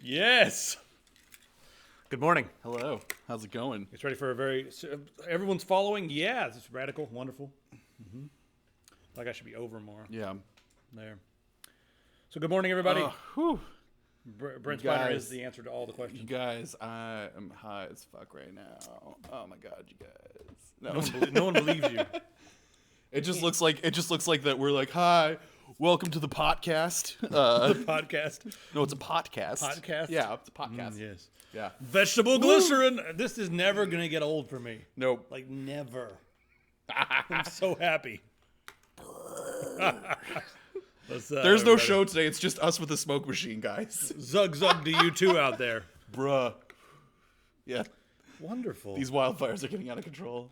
Yes. Good morning. Hello. How's it going? It's ready for a very... Everyone's following? Yeah, this is radical. Wonderful. Mm-hmm. Like I should be over more. Yeah. There. So good morning, everybody. Brent Spider guys, is the answer to all the questions. You guys, I am high as fuck right now. Oh my god, you guys. No one believes you. It just looks like that we're like, hi, welcome to the podcast. The podcast. No, it's a podcast. Podcast? Yeah, it's a podcast. Yes. Yeah. Vegetable glycerin. This is never going to get old for me. Nope. Like, never. I'm so happy. There's no show today. It's just us with a smoke machine, guys. Zug to you two out there. Bruh. Yeah. Wonderful. These wildfires are getting out of control.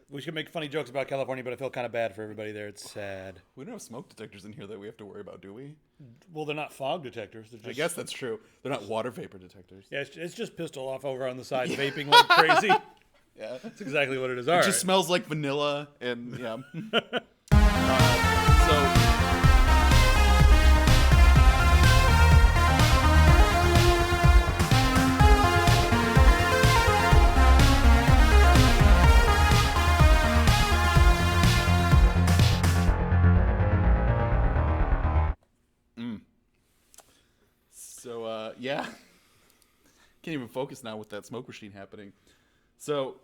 We should make funny jokes about California, but I feel kind of bad for everybody there. It's sad. We don't have smoke detectors in here that we have to worry about, do we? Well, they're not fog detectors. They're just... I guess that's true. They're not water vapor detectors. Yeah, it's just pistol off over on the side, vaping like crazy. Yeah. That's exactly what it is. It just smells like vanilla and, yeah. Yeah. Can't even focus now with that smoke machine happening. So,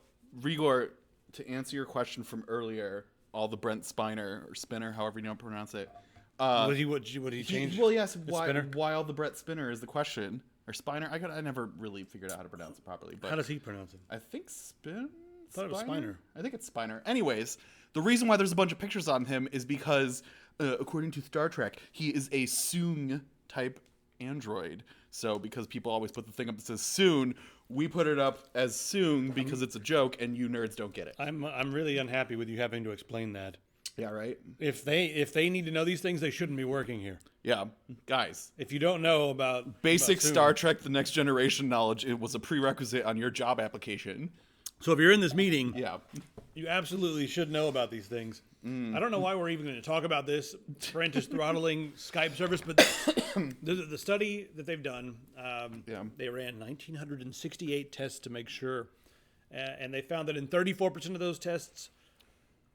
Rigor, to answer your question from earlier, all the Brent Spiner, or Spinner, however you don't pronounce it. What did he change? Well, yes, why all the Brent Spinner is the question. Or Spiner? I never really figured out how to pronounce it properly. But how does he pronounce it? I think I thought it was Spiner. I think it's Spiner. Anyways, the reason why there's a bunch of pictures on him is because, according to Star Trek, he is a Soong-type android. So because people always put the thing up that says Soon, we put it up as Soon because it's a joke and you nerds don't get it. I'm really unhappy with you having to explain that. Yeah, right? If they need to know these things, they shouldn't be working here. Yeah, guys. If you don't know about basic Star Trek The Next Generation knowledge, it was a prerequisite on your job application. So if you're in this meeting, yeah, you absolutely should know about these things. I don't know why we're even going to talk about this. Brent is throttling Skype service, but the study that they've done, they ran 1,968 tests to make sure, and they found that in 34% of those tests,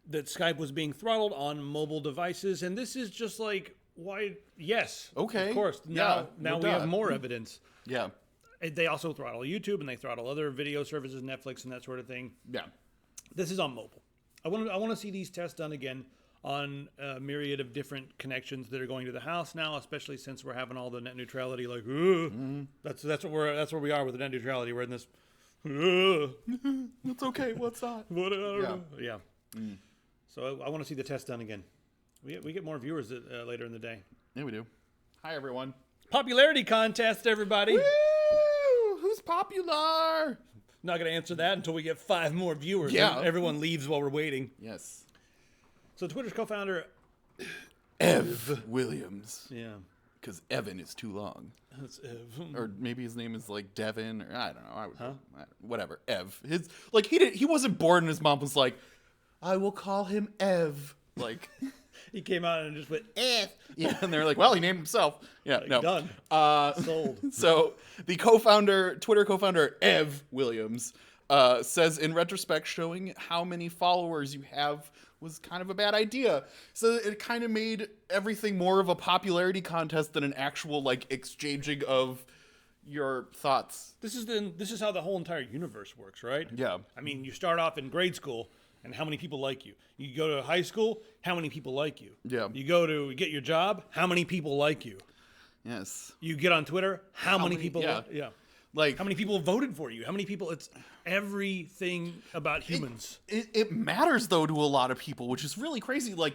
that Skype was being throttled on mobile devices, and this is just like, why? Yes, okay, of course. Now we have more evidence. Yeah. They also throttle YouTube, and they throttle other video services, Netflix, and that sort of thing. Yeah. This is on mobile. I want to see these tests done again on a myriad of different connections that are going to the house now, especially since we're having all the net neutrality. Like, that's where we are with the net neutrality. We're in this. It's okay. What's that? What? I don't know. Yeah. So I want to see the test done again. We get more viewers later in the day. Yeah, we do. Hi, everyone. Popularity contest, everybody. Woo! Who's popular? Not going to answer that until we get 5 more viewers. Yeah. Everyone leaves while we're waiting. Yes. So Twitter's co-founder... Ev Williams. Yeah. Because Evan is too long. That's Ev. Or maybe his name is like Devin, or I don't know. Whatever. Ev. He wasn't born and his mom was like, I will call him Ev. Like... He came out and just went, eh. Yeah, and they're like, well, he named himself. Yeah, like, no. Done. Sold. So the Twitter co-founder, Ev Williams, says in retrospect, showing how many followers you have was kind of a bad idea. So it kind of made everything more of a popularity contest than an actual, like, exchanging of your thoughts. This is how the whole entire universe works, right? Yeah. I mean, you start off in grade school, and how many people like you? You go to high school, how many people like you? Yeah. You go to get your job, how many people like you? Yes. You get on Twitter, how many people? Yeah. Like, how many people voted for you? How many people? It's everything about humans. It matters though to a lot of people, which is really crazy. Like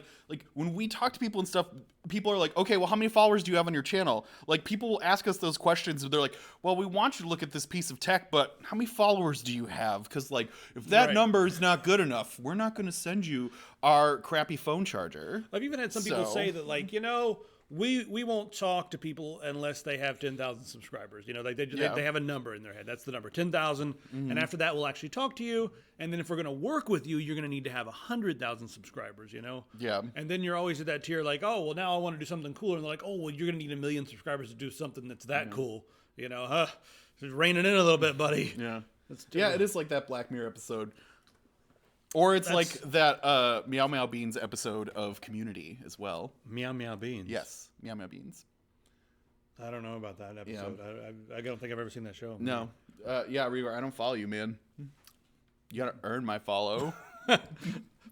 when we talk to people and stuff, people are like, okay, well, how many followers do you have on your channel? Like, people will ask us those questions and they're like, well, we want you to look at this piece of tech, but how many followers do you have? Because like, if that number is not good enough, we're not going to send you our crappy phone charger. I've even had some people say that, like, we won't talk to people unless they have 10,000 subscribers. You know, like they have a number in their head. That's the number, 10,000. And after that, we'll actually talk to you. And then if we're going to work with you, you're going to need to have 100,000 subscribers, you know? Yeah. And then you're always at that tier like, oh, well, now I want to do something cooler. And they're like, oh, well, you're going to need 1 million subscribers to do something that's that cool. You know, it's raining in a little bit, buddy. Yeah. Yeah, it is like that Black Mirror episode. Or it's like that Meow Meow Beans episode of Community as well. Meow Meow Beans. Yes, Meow Meow Beans. I don't know about that episode. Yeah. I don't think I've ever seen that show. No. Yeah, Reaver, I don't follow you, man. You gotta earn my follow.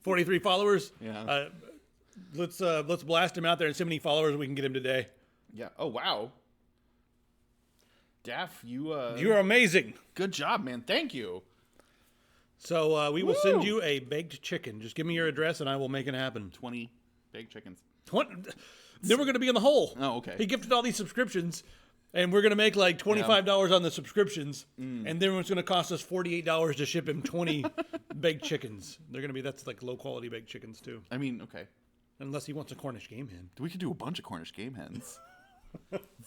43 followers? Yeah. Let's blast him out there and see how many followers we can get him today. Yeah. Oh, wow. Daff, you're amazing. Good job, man. Thank you. So we will send you a baked chicken. Just give me your address and I will make it happen. 20 baked chickens. 20. Then we're going to be in the hole. Oh, okay. He gifted all these subscriptions, and we're going to make like $25 on the subscriptions, and then it's going to cost us $48 to ship him 20 baked chickens. They're going to be, that's like low quality baked chickens too. I mean, okay. Unless he wants a Cornish game hen. We could do a bunch of Cornish game hens.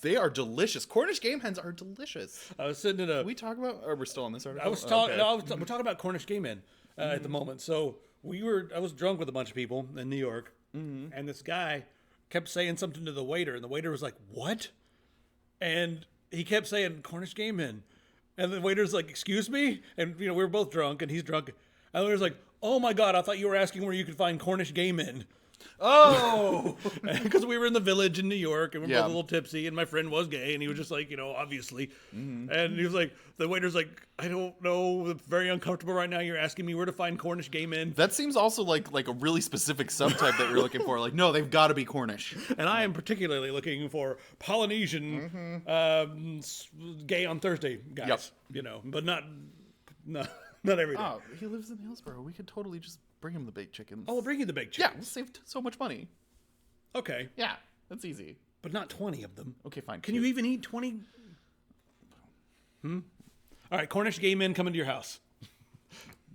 They are delicious. Cornish game hens are delicious. I was sitting in a... we talk about... Or we're still on this article? I was talking... Okay. We're talking about Cornish game hen at the moment. So I was drunk with a bunch of people in New York, and this guy kept saying something to the waiter, and the waiter was like, what? And he kept saying Cornish game hen. And the waiter's like, excuse me? And, you know, we were both drunk, and he's drunk. And the waiter's like, oh my God, I thought you were asking where you could find Cornish game hen. Oh, because we were in the village in New York and we were both a little tipsy, and my friend was gay, and he was just like, you know, obviously, and he was like, the waiter's like, I don't know, I'm very uncomfortable right now. You're asking me where to find Cornish gay men. That seems also like a really specific subtype that you're looking for. Like, no, they've got to be Cornish. And I am particularly looking for Polynesian gay on Thursday guys. Yep. You know, but not every day. Oh, he lives in Hillsborough. We could totally just bring him the baked chickens. Oh, we'll bring you the baked Yeah, chickens. we'll save so much money. Okay. Yeah, that's easy. But not 20 of them. Okay, fine. Can you even eat 20? All right, Cornish gay men coming to your house.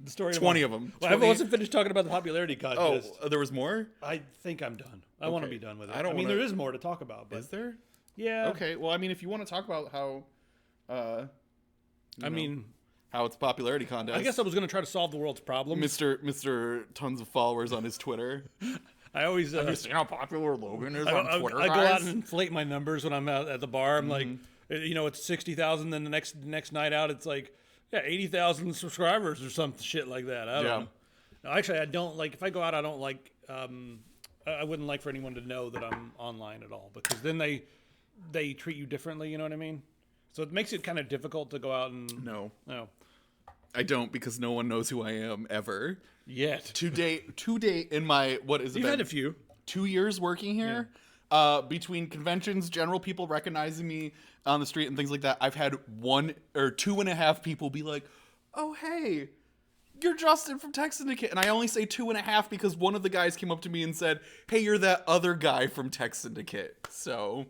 The story 20 of them. Well, I wasn't finished talking about the popularity contest. Oh, there was more? I think I'm done. I want to be done with it. I mean, there is more to talk about. But is there? Yeah. Okay, well, I mean, if you want to talk about how... how it's a popularity contest. I guess I was going to try to solve the world's problems. Mr. Tons of followers on his Twitter. I always... Have you seen how popular Logan is on Twitter, I guys? go out and inflate my numbers when I'm out at the bar. I'm like, you know, it's 60,000. Then the next night out, it's like, 80,000 subscribers or some shit like that. I don't know. No, actually, I don't like... If I go out, I don't like... I wouldn't like for anyone to know that I'm online at all. Because then they treat you differently, you know what I mean? So it makes it kind of difficult to go out and... No. No. I don't, because no one knows who I am ever. Yet. To date in my, what is it? You've had a few. 2 years working here. Between conventions, general people recognizing me on the street and things like that, I've had 1 or 2.5 people be like, oh, hey, you're Justin from Tech Syndicate. And I only say 2.5 because one of the guys came up to me and said, hey, you're that other guy from Tech Syndicate. So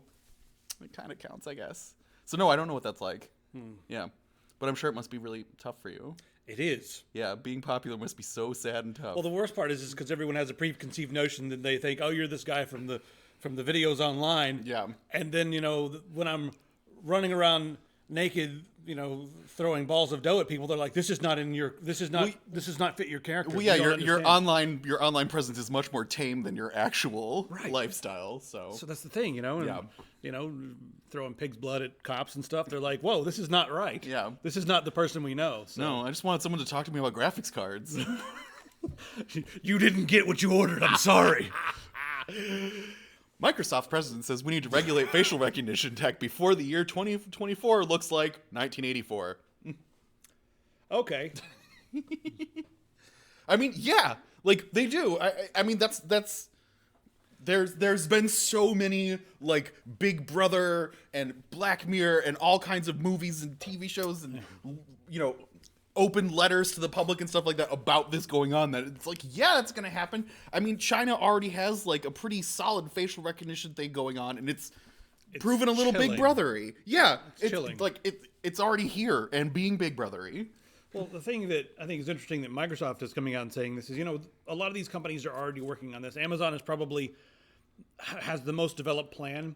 it kind of counts, I guess. So no, I don't know what that's like. Yeah. But I'm sure it must be really tough for you. It is. Yeah, being popular must be so sad and tough. Well, the worst part is because everyone has a preconceived notion that they think, oh, you're this guy from the videos online. Yeah. And then, you know, when I'm running around naked, you know, throwing balls of dough at people, they're like, this is not fit your character. Well, yeah, your online presence is much more tame than your actual lifestyle. So that's the thing, you know. And, you know, throwing pig's blood at cops and stuff. They're like, whoa, this is not right. Yeah. This is not the person we know. So. No, I just wanted someone to talk to me about graphics cards. You didn't get what you ordered. I'm sorry. Microsoft president says we need to regulate facial recognition tech before the year 2024 looks like 1984. Okay. I mean, yeah, like they do. I mean, that's. There's been so many like Big Brother and Black Mirror and all kinds of movies and TV shows and you know open letters to the public and stuff like that about this going on that it's like, yeah, that's gonna happen. I mean, China already has like a pretty solid facial recognition thing going on, and it's proven a little chilling. Big Brothery. Yeah, it's chilling. Like it's already here and being Big Brothery. Well, the thing that I think is interesting that Microsoft is coming out and saying this is, you know, a lot of these companies are already working on this. Amazon is probably has the most developed plan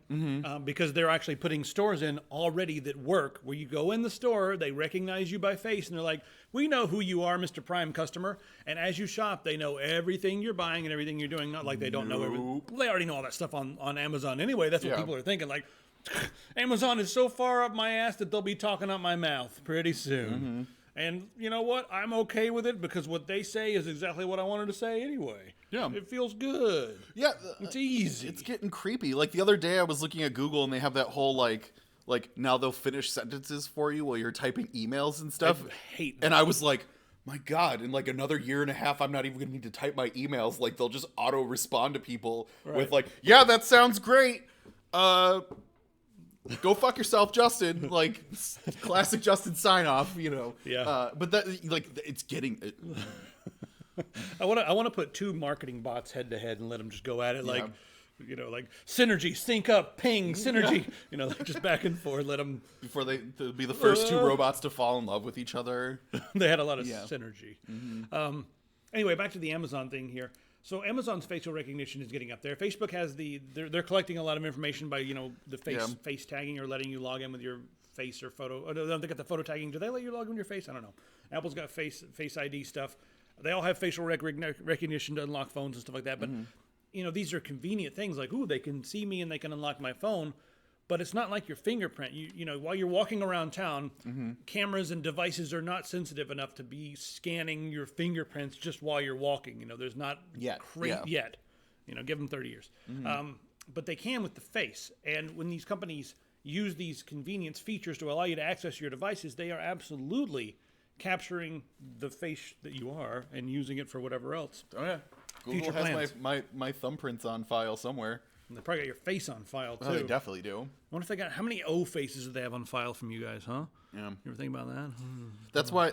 because they're actually putting stores in already that work where you go in the store, they recognize you by face, and they're like, we know who you are, Mr. Prime customer. And as you shop, they know everything you're buying and everything you're doing. Not like they don't know everything. They already know all that stuff on Amazon anyway. That's what people are thinking. Like, Amazon is so far up my ass that they'll be talking out my mouth pretty soon. And you know what? I'm okay with it because what they say is exactly what I wanted to say anyway. Yeah. It feels good. Yeah. It's easy. It's getting creepy. Like the other day I was looking at Google and they have that whole like now they'll finish sentences for you while you're typing emails and stuff. I hate that. And I was like, my God, in like another year and a half, I'm not even going to need to type my emails. Like they'll just auto respond to people with like, yeah, that sounds great. Go fuck yourself, Justin. Like classic Justin sign off, you know. Yeah. But that like it's getting. I want to put two marketing bots head to head and let them just go at it like, you know, like synergy, sync up, ping, synergy. You know, like just back and forth. Let them before they'll be the first two robots to fall in love with each other. They had a lot of synergy. Anyway, back to the Amazon thing here. So Amazon's facial recognition is getting up there. Facebook has they're collecting a lot of information by, you know, the face tagging or letting you log in with your face or photo. Oh, no, they got the photo tagging. Do they let you log in with your face? I don't know. Apple's got face ID stuff. They all have facial recognition to unlock phones and stuff like that. But, you know, these are convenient things like, ooh, they can see me and they can unlock my phone. But it's not like your fingerprint. You know, while you're walking around town, cameras and devices are not sensitive enough to be scanning your fingerprints just while you're walking. You know, there's not yet. You know, give them 30 years. But they can with the face. And when these companies use these convenience features to allow you to access your devices, they are absolutely capturing the face that you are and using it for whatever else. Oh, yeah. Google has my thumbprints on file somewhere. And they probably got your face on file, too. Oh, they definitely do. I wonder if they got... How many O faces do they have on file from you guys, huh? Yeah. You ever think about that?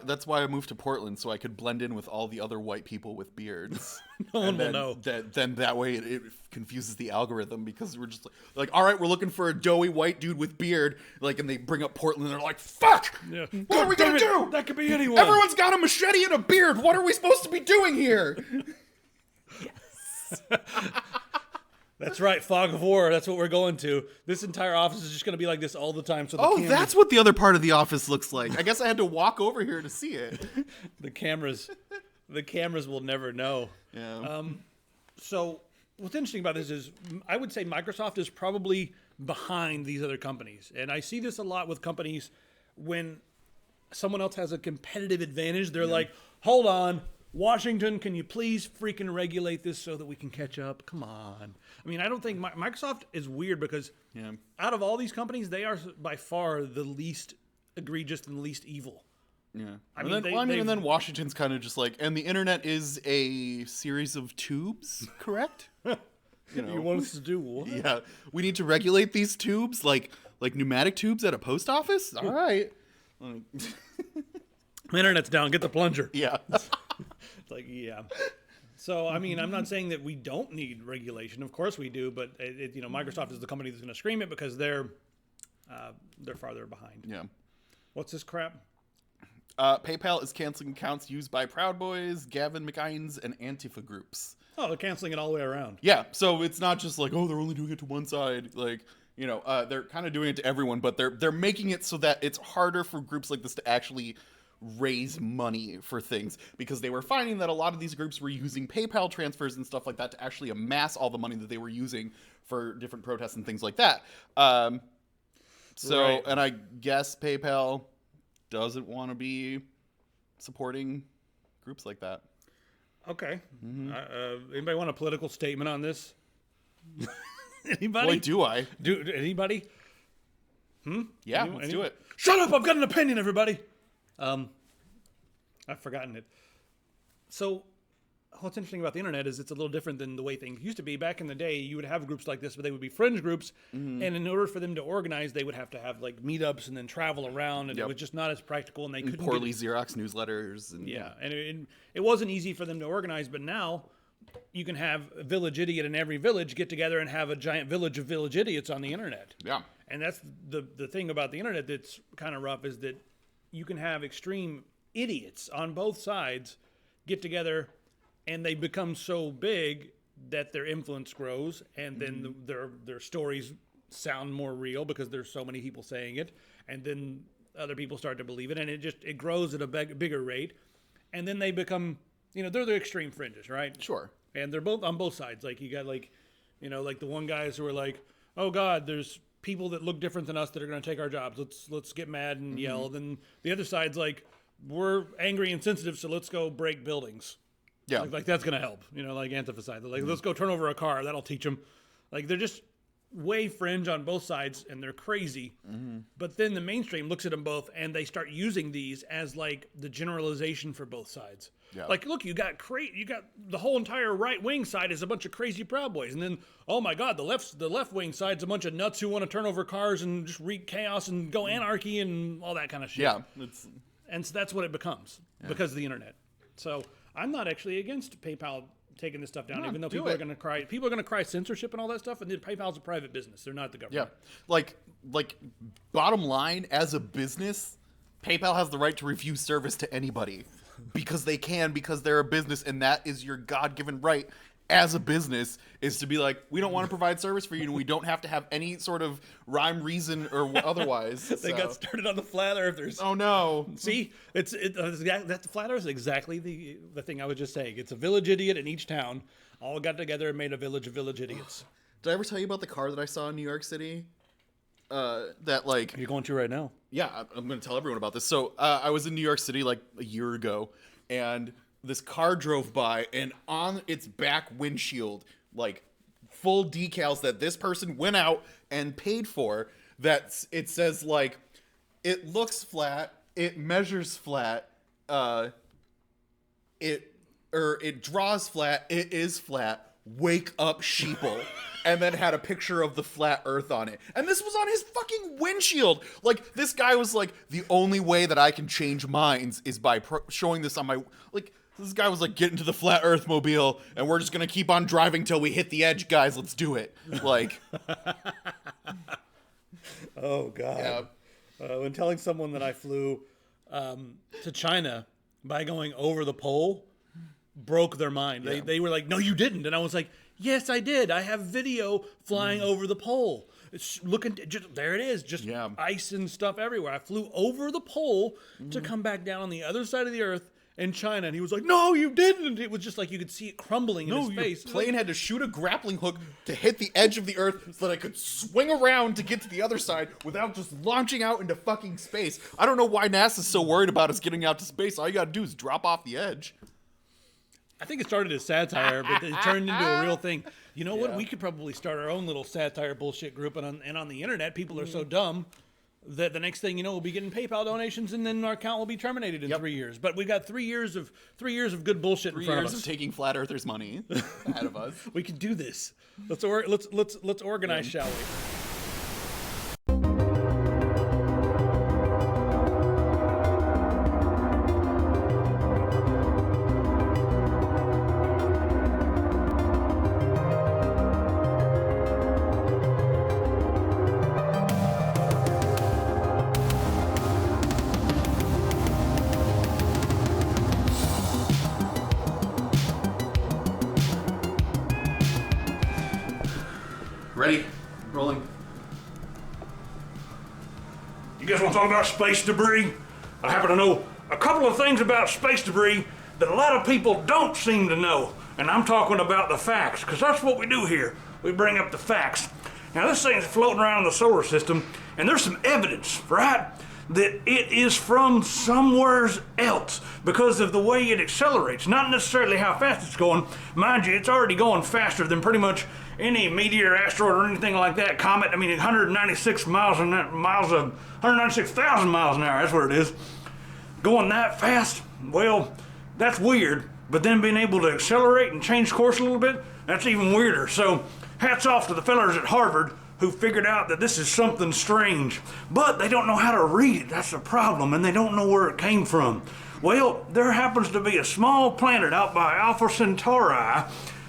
That's why I moved to Portland, so I could blend in with all the other white people with beards. No one will know. Then that way it confuses the algorithm because we're just like, all right, we're looking for a doughy white dude with beard. Like, and they bring up Portland, and they're like, fuck! Yeah. What are we going to do? That could be anyone. Everyone's got a machete and a beard. What are we supposed to be doing here? Yes. That's right, fog of war. That's what we're going to. This entire office is just going to be like this all the time. So that's what the other part of the office looks like. I guess I had to walk over here to see it. The cameras will never know. Yeah. So what's interesting about this is I would say Microsoft is probably behind these other companies, and I see this a lot with companies when someone else has a competitive advantage. They're like, "Hold on. Washington, can you please freaking regulate this so that we can catch up? Come on." I mean, I don't think Microsoft is weird because out of all these companies, they are by far the least egregious and the least evil. Yeah. And then Washington's kind of just like, and the internet is a series of tubes, correct? You know. You want us to do what? Yeah. We need to regulate these tubes like pneumatic tubes at a post office? All right. My internet's down. Get the plunger. Yeah. It's like, yeah. So, I mean, I'm not saying that we don't need regulation. Of course we do, but you know, Microsoft is the company that's going to scream it because they're farther behind. Yeah. What's this crap? PayPal is canceling accounts used by Proud Boys, Gavin McInnes, and Antifa groups. Oh, they're canceling it all the way around. Yeah. So it's not just like, oh, they're only doing it to one side. Like, you know, they're kind of doing it to everyone, but they're making it so that it's harder for groups like this to actually raise money for things, because they were finding that a lot of these groups were using PayPal transfers and stuff like that to actually amass all the money that they were using for different protests and things like that. And I guess PayPal doesn't want to be supporting groups like that. Okay. Anybody want a political statement on this? Anybody? Boy, do I. Do anybody? Yeah, let's do it. Shut up! I've got an opinion, everybody. I've forgotten it. So, what's interesting about the internet is it's a little different than the way things used to be. Back in the day, you would have groups like this, but they would be fringe groups, and in order for them to organize, they would have to have like meetups and then travel around, and it was just not as practical, and they couldn't poorly Xerox newsletters. And, and it wasn't easy for them to organize, but now you can have a village idiot in every village get together and have a giant village of village idiots on the internet. Yeah. And that's the thing about the internet that's kind of rough, is that you can have extreme idiots on both sides get together, and they become so big that their influence grows, and then their stories sound more real because there's so many people saying it, and then other people start to believe it, and it grows at a bigger rate, and then they become, they're the extreme fringes, right? Sure. And they're both on both sides. Like you got like the one guys who are like, oh God, there's people that look different than us that are going to take our jobs. Let's get mad and yell. Then the other side's like, we're angry and sensitive, so let's go break buildings. Yeah. Like that's going to help. Like antiphysite. They're like, let's go turn over a car. That'll teach them. Like they're just way fringe on both sides, and they're crazy. But then the mainstream looks at them both, and they start using these as like the generalization for both sides. Yeah. Like, look, you got the whole entire right wing side is a bunch of crazy Proud Boys, and then oh my God, the left wing side's a bunch of nuts who want to turn over cars and just wreak chaos and go anarchy and all that kind of shit. Yeah, and so that's what it becomes because of the internet. So I'm not actually against PayPal taking this stuff down, even though people are going to cry. People are going to cry censorship and all that stuff, and then PayPal's a private business. They're not the government. Yeah, like bottom line, as a business, PayPal has the right to refuse service to anybody because they're a business, and that is your God-given right as a business, is to be like, we don't want to provide service for you, and we don't have to have any sort of rhyme, reason, or otherwise. They got started on the flat earthers. Oh no! See, that the flat earth is exactly the thing I was just saying. It's a village idiot in each town, all got together and made a village of village idiots. Did I ever tell you about the car that I saw in New York City? That like you're going to right now. Yeah, I'm going to tell everyone about this. So I was in New York City like a year ago, and this car drove by, and on its back windshield, like full decals that this person went out and paid for, that it says like, it looks flat, it measures flat, it draws flat, it is flat, wake up sheeple. And then had a picture of the flat earth on it. And this was on his fucking windshield. Like, this guy was like, the only way that I can change minds is by showing this on my... Like, this guy was like, get into the flat earth mobile, and we're just gonna keep on driving till we hit the edge, guys. Let's do it. Like... Oh, God. Yeah. When telling someone that I flew to China by going over the pole, broke their mind. Yeah. They were like, no, you didn't. And I was like... Yes, I did. I have video flying over the pole. It's there it is, just ice and stuff everywhere. I flew over the pole to come back down on the other side of the earth in China, and he was like, "No, you didn't." It was just like you could see it crumbling in his face. No, your plane had to shoot a grappling hook to hit the edge of the earth so that I could swing around to get to the other side without just launching out into fucking space. I don't know why NASA's so worried about us getting out to space. All you gotta do is drop off the edge. I think it started as satire, but it turned into a real thing. You know what? We could probably start our own little satire bullshit group, and on the internet, people are so dumb that the next thing you know, we'll be getting PayPal donations, and then our account will be terminated in 3 years. But we've got 3 years of good bullshit in front of us. 3 years of taking flat earthers' money ahead of us. We can do this. Let's organize, shall we? Ready? Rolling. You guys want to talk about space debris? I happen to know a couple of things about space debris that a lot of people don't seem to know. And I'm talking about the facts, because that's what we do here. We bring up the facts. Now, this thing's floating around in the solar system, and there's some evidence, right, that it is from somewhere else because of the way it accelerates. Not necessarily how fast it's going. Mind you, it's already going faster than pretty much any meteor, asteroid, or anything like that. Comet, 196,000 miles an hour, that's what it is. Going that fast, well, that's weird. But then being able to accelerate and change course a little bit, that's even weirder. So hats off to the fellas at Harvard who figured out that this is something strange. But they don't know how to read it, that's the problem, and they don't know where it came from. Well, there happens to be a small planet out by Alpha Centauri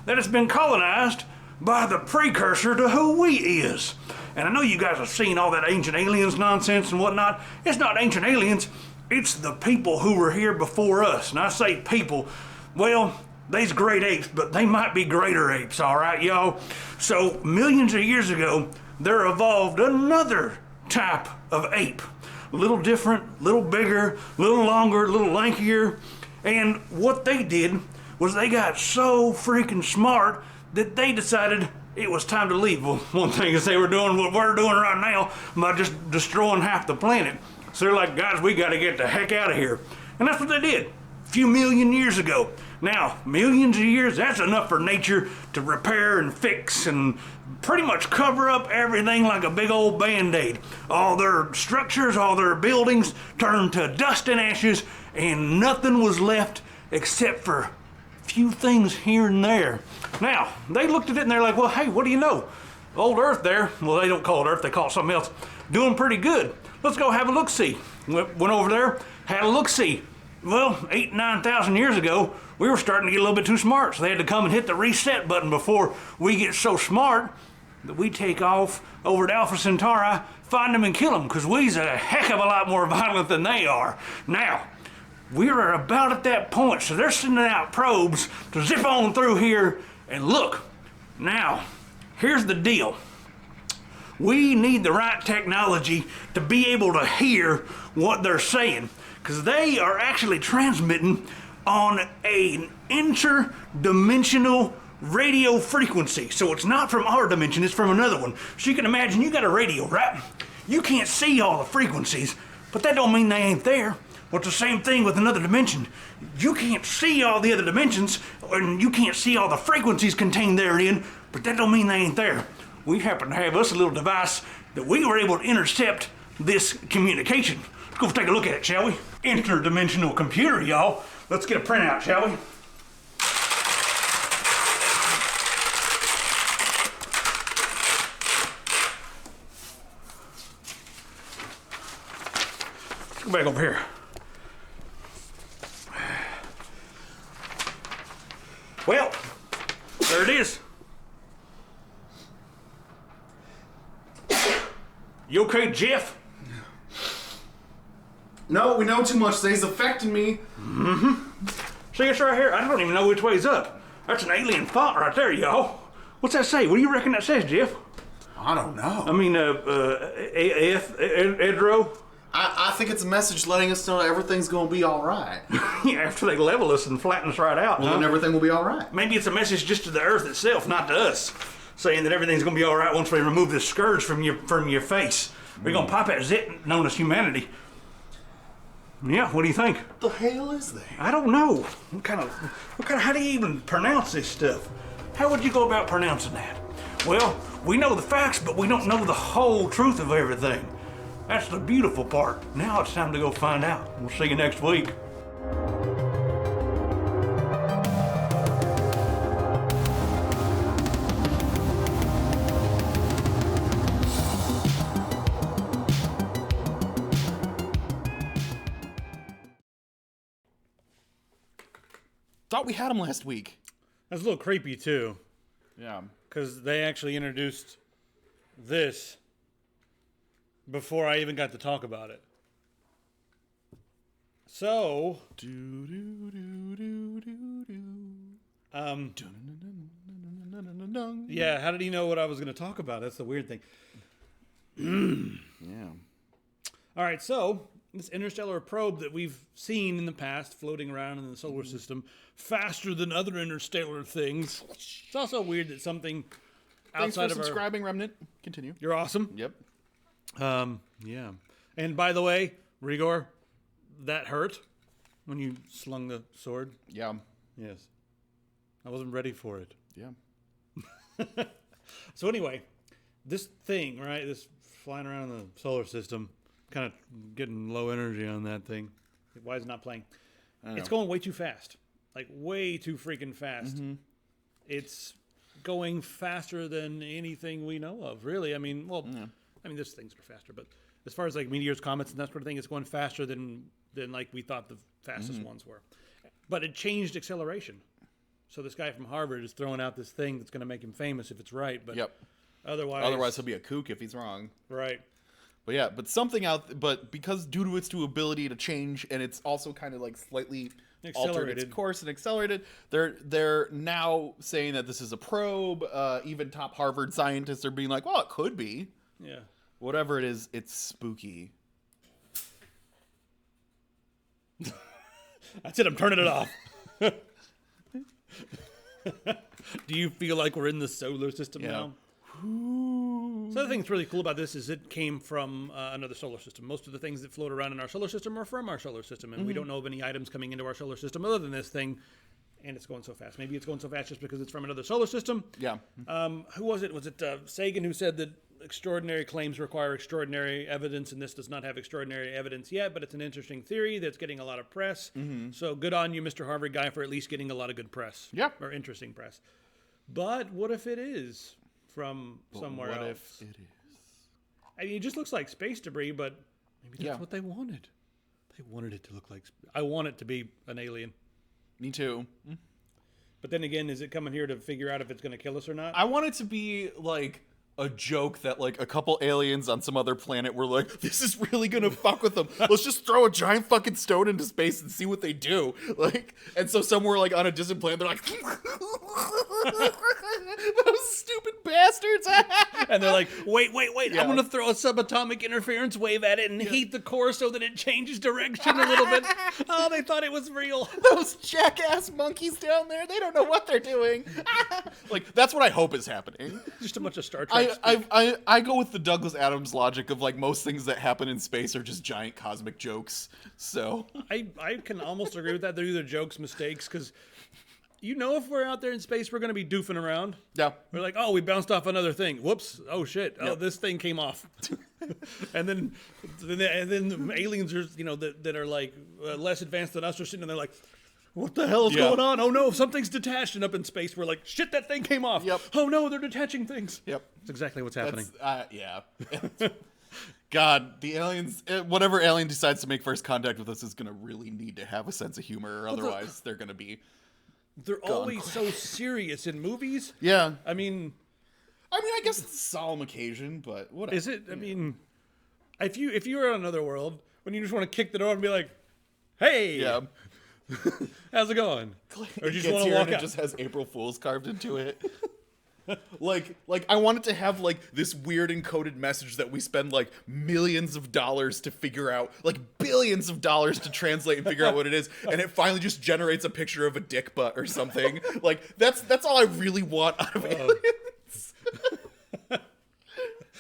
that has been colonized by the precursor to who we is. And I know you guys have seen all that ancient aliens nonsense and whatnot. It's not ancient aliens, it's the people who were here before us. And I say people, well, they's great apes, but they might be greater apes, all right, y'all? So millions of years ago, there evolved another type of ape. A little different, a little bigger, a little longer, a little lankier. And what they did was they got so freaking smart that they decided it was time to leave. Well, one thing is they were doing what we're doing right now by just destroying half the planet. So they're like, guys, we got to get the heck out of here. And that's what they did a few million years ago. Now, millions of years, that's enough for nature to repair and fix and pretty much cover up everything like a big old Band-Aid. All their structures, all their buildings turned to dust and ashes, and nothing was left except for a few things here and there. Now, they looked at it and they're like, well, hey, what do you know? Old Earth there, well, they don't call it Earth, they call it something else, doing pretty good. Let's go have a look-see. Went over there, had a look-see. Well, 9,000 years ago, we were starting to get a little bit too smart, so they had to come and hit the reset button before we get so smart that we take off over to Alpha Centauri, find them and kill them, because we's a heck of a lot more violent than they are. Now, we are about at that point, so they're sending out probes to zip on through here and look. Now, here's the deal. We need the right technology to be able to hear what they're saying, because they are actually transmitting on an interdimensional radio frequency. So it's not from our dimension, it's from another one. So you can imagine you got a radio, right? You can't see all the frequencies, but that don't mean they ain't there. Well, it's the same thing with another dimension. You can't see all the other dimensions, and you can't see all the frequencies contained therein, but that don't mean they ain't there. We happen to have us a little device that we were able to intercept this communication. Let's go take a look at it, shall we? Interdimensional computer, y'all. Let's get a printout, shall we? Let's go back over here. Well, there it is. You okay, Jeff? No, we know too much. They's affecting me. See, it's right here. I don't even know which way's up. That's an alien font right there, y'all. What's that say? What do you reckon that says, Jeff? I don't know. I mean, Edro? I think it's a message letting us know everything's going to be all right. Yeah, after they level us and flatten us right out. Well, then everything will be all right. Maybe it's a message just to the Earth itself, not to us, saying that everything's going to be all right once we remove this scourge from your face. We're going to pop that zit known as humanity. Yeah, what do you think? What the hell is that? I don't know. How do you even pronounce this stuff? How would you go about pronouncing that? Well, we know the facts, but we don't know the whole truth of everything. That's the beautiful part. Now it's time to go find out. We'll see you next week. Thought we had him last week. That's a little creepy, too. Yeah. Because they actually introduced this before I even got to talk about it. So, yeah, how did he know what I was going to talk about? That's the weird thing. Yeah. All right, so this interstellar probe that we've seen in the past floating around in the solar system faster than other interstellar things. It's also weird that something Thanks outside for of subscribing, Remnant. Continue. You're awesome. Yep. Yeah. And by the way, Rigor, that hurt when you slung the sword. Yeah. Yes. I wasn't ready for it. Yeah. So anyway, this thing, right, this flying around the solar system, kind of getting low energy on that thing. Why is it not playing? It's going way too fast. Like, way too freaking fast. Mm-hmm. It's going faster than anything we know of, really. I mean, these things are faster, but as far as like meteors, comets, and that sort of thing, it's going faster than like we thought the fastest ones were. But it changed acceleration. So this guy from Harvard is throwing out this thing that's going to make him famous if it's right. But otherwise he'll be a kook if he's wrong. Right. But yeah, but because due to its ability to change, and it's also kind of like slightly altered its course and accelerated. They're now saying that this is a probe. Even top Harvard scientists are being like, well, it could be. Yeah. Whatever it is, it's spooky. That's it. I'm turning it off. Do you feel like we're in the solar system now? So the thing that's really cool about this is it came from another solar system. Most of the things that float around in our solar system are from our solar system, and we don't know of any items coming into our solar system other than this thing, and it's going so fast. Maybe it's going so fast just because it's from another solar system. Yeah. Who was it? Was it Sagan who said that extraordinary claims require extraordinary evidence, and this does not have extraordinary evidence yet, but it's an interesting theory that's getting a lot of press. So good on you, Mr. Harvard guy, for at least getting a lot of good press. Yeah. Or interesting press. But what if it is from somewhere else? What if it is? I mean, it just looks like space debris, but maybe that's what they wanted. They wanted it to look like... I want it to be an alien. Me too. But then again, is it coming here to figure out if it's going to kill us or not? I want it to be like a joke that like a couple aliens on some other planet were like, this is really gonna fuck with them. Let's just throw a giant fucking stone into space and see what they do. Like, and so somewhere like on a distant planet, they're like, those stupid bastards. And they're like, wait, I'm gonna throw a subatomic interference wave at it and heat the core so that it changes direction a little bit. Oh, they thought it was real. Those jackass monkeys down there, they don't know what they're doing. Like, that's what I hope is happening. Just a bunch of Star Trek. I go with the Douglas Adams logic of like most things that happen in space are just giant cosmic jokes. So I can almost agree with that. They're either jokes, mistakes, because if we're out there in space, we're going to be doofing around. Yeah. We're like, oh, we bounced off another thing. Whoops. Oh, shit. Oh, this thing came off. and then the aliens are, that are like less advanced than us are sitting there like, what the hell is going on? Oh, no, something's detached. And up in space, we're like, shit, that thing came off. Yep. Oh, no, they're detaching things. Yep. That's exactly what's happening. Yeah. God, the aliens, whatever alien decides to make first contact with us is going to really need to have a sense of humor, or otherwise they're going to be... They're always so serious in movies. Yeah. I mean, I guess it's a solemn occasion, but whatever. Is it? I mean, if you were on another world, when you just want to kick the door and be like, hey... Yeah. How's it going? Or you just want to walk out. It just has April Fool's carved into it. like I want it to have like this weird encoded message that we spend like millions of dollars to figure out, like billions of dollars to translate and figure out what it is, and it finally just generates a picture of a dick butt or something. Like that's all I really want out of aliens.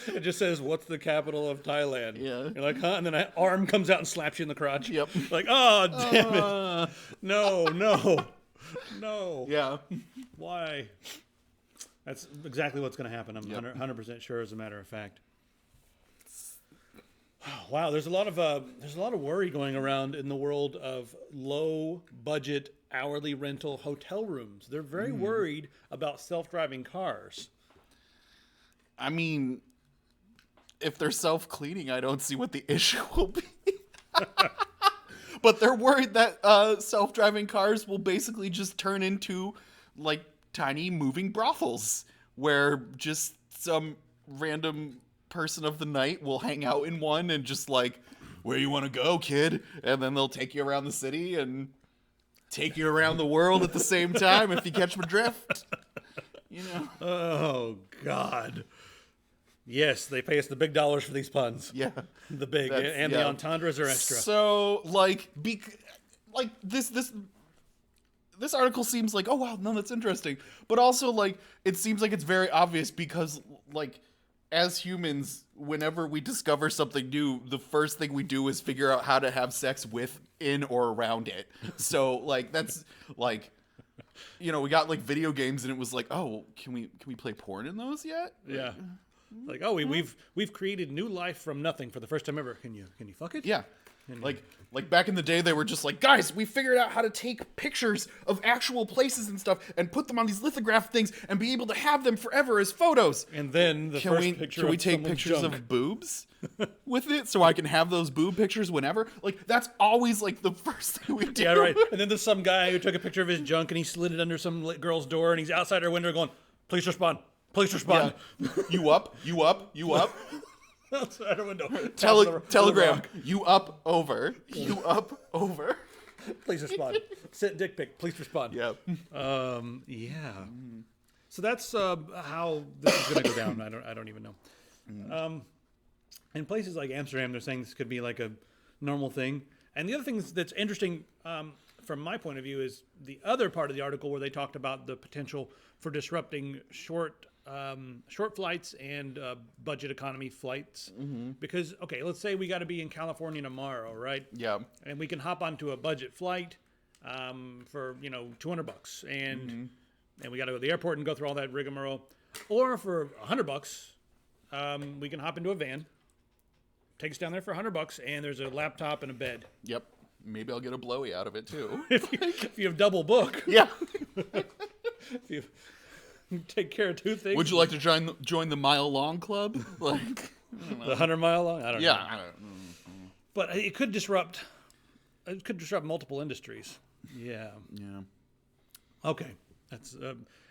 It just says, what's the capital of Thailand? Yeah. You're like, huh? And then an arm comes out and slaps you in the crotch. Yep. Like, oh, damn it. No. Yeah. Why? That's exactly what's going to happen. I'm 100% sure, as a matter of fact. Wow, there's a lot of worry going around in the world of low budget hourly rental hotel rooms. They're very worried about self-driving cars. I mean, if they're self-cleaning, I don't see what the issue will be. But they're worried that self-driving cars will basically just turn into like tiny moving brothels where just some random person of the night will hang out in one and just like, where you want to go, kid? And then they'll take you around the city and take you around the world at the same time, if you catch my drift. Oh, God. Yes, they pay us the big dollars for these puns. Yeah. The big, and the entendres are extra. So, this article seems like, oh, wow, no, that's interesting. But also, like, it seems like it's very obvious because, like, as humans, whenever we discover something new, the first thing we do is figure out how to have sex with, in, or around it. So, like, that's, like, we got, like, video games, and it was like, oh, can we play porn in those yet? Yeah. Like, oh, we've created new life from nothing for the first time ever. Can you fuck it? Yeah. Like back in the day, they were just like, guys, we figured out how to take pictures of actual places and stuff and put them on these lithograph things and be able to have them forever as photos. And then can we take pictures of boobs with it so I can have those boob pictures whenever? Like, that's always like the first thing we do. Yeah, right. And then there's some guy who took a picture of his junk and he slid it under some girl's door and he's outside her window going, please respond. Please respond. Yeah. You up? Outside her window. Telegram. You up over. You up over. Please respond. Sent dick pic. Please respond. Yep. Yeah. So that's how this is going to go down. I don't even know. In places like Amsterdam, they're saying this could be like a normal thing. And the other thing that's interesting from my point of view is the other part of the article where they talked about the potential for disrupting short flights and budget economy flights. Because, okay, let's say we got to be in California tomorrow, right? Yeah. And we can hop onto a budget flight for, $200. And we got to go to the airport and go through all that rigmarole. Or for $100, we can hop into a van. Take us down there for $100, and there's a laptop and a bed. Yep. Maybe I'll get a blowy out of it too. if you have double book. Yeah. If you take care of two things. Would you like to join the mile long club? Like the 100 mile long? I don't know. Yeah. But it could disrupt multiple industries. Yeah. Yeah. Okay. That's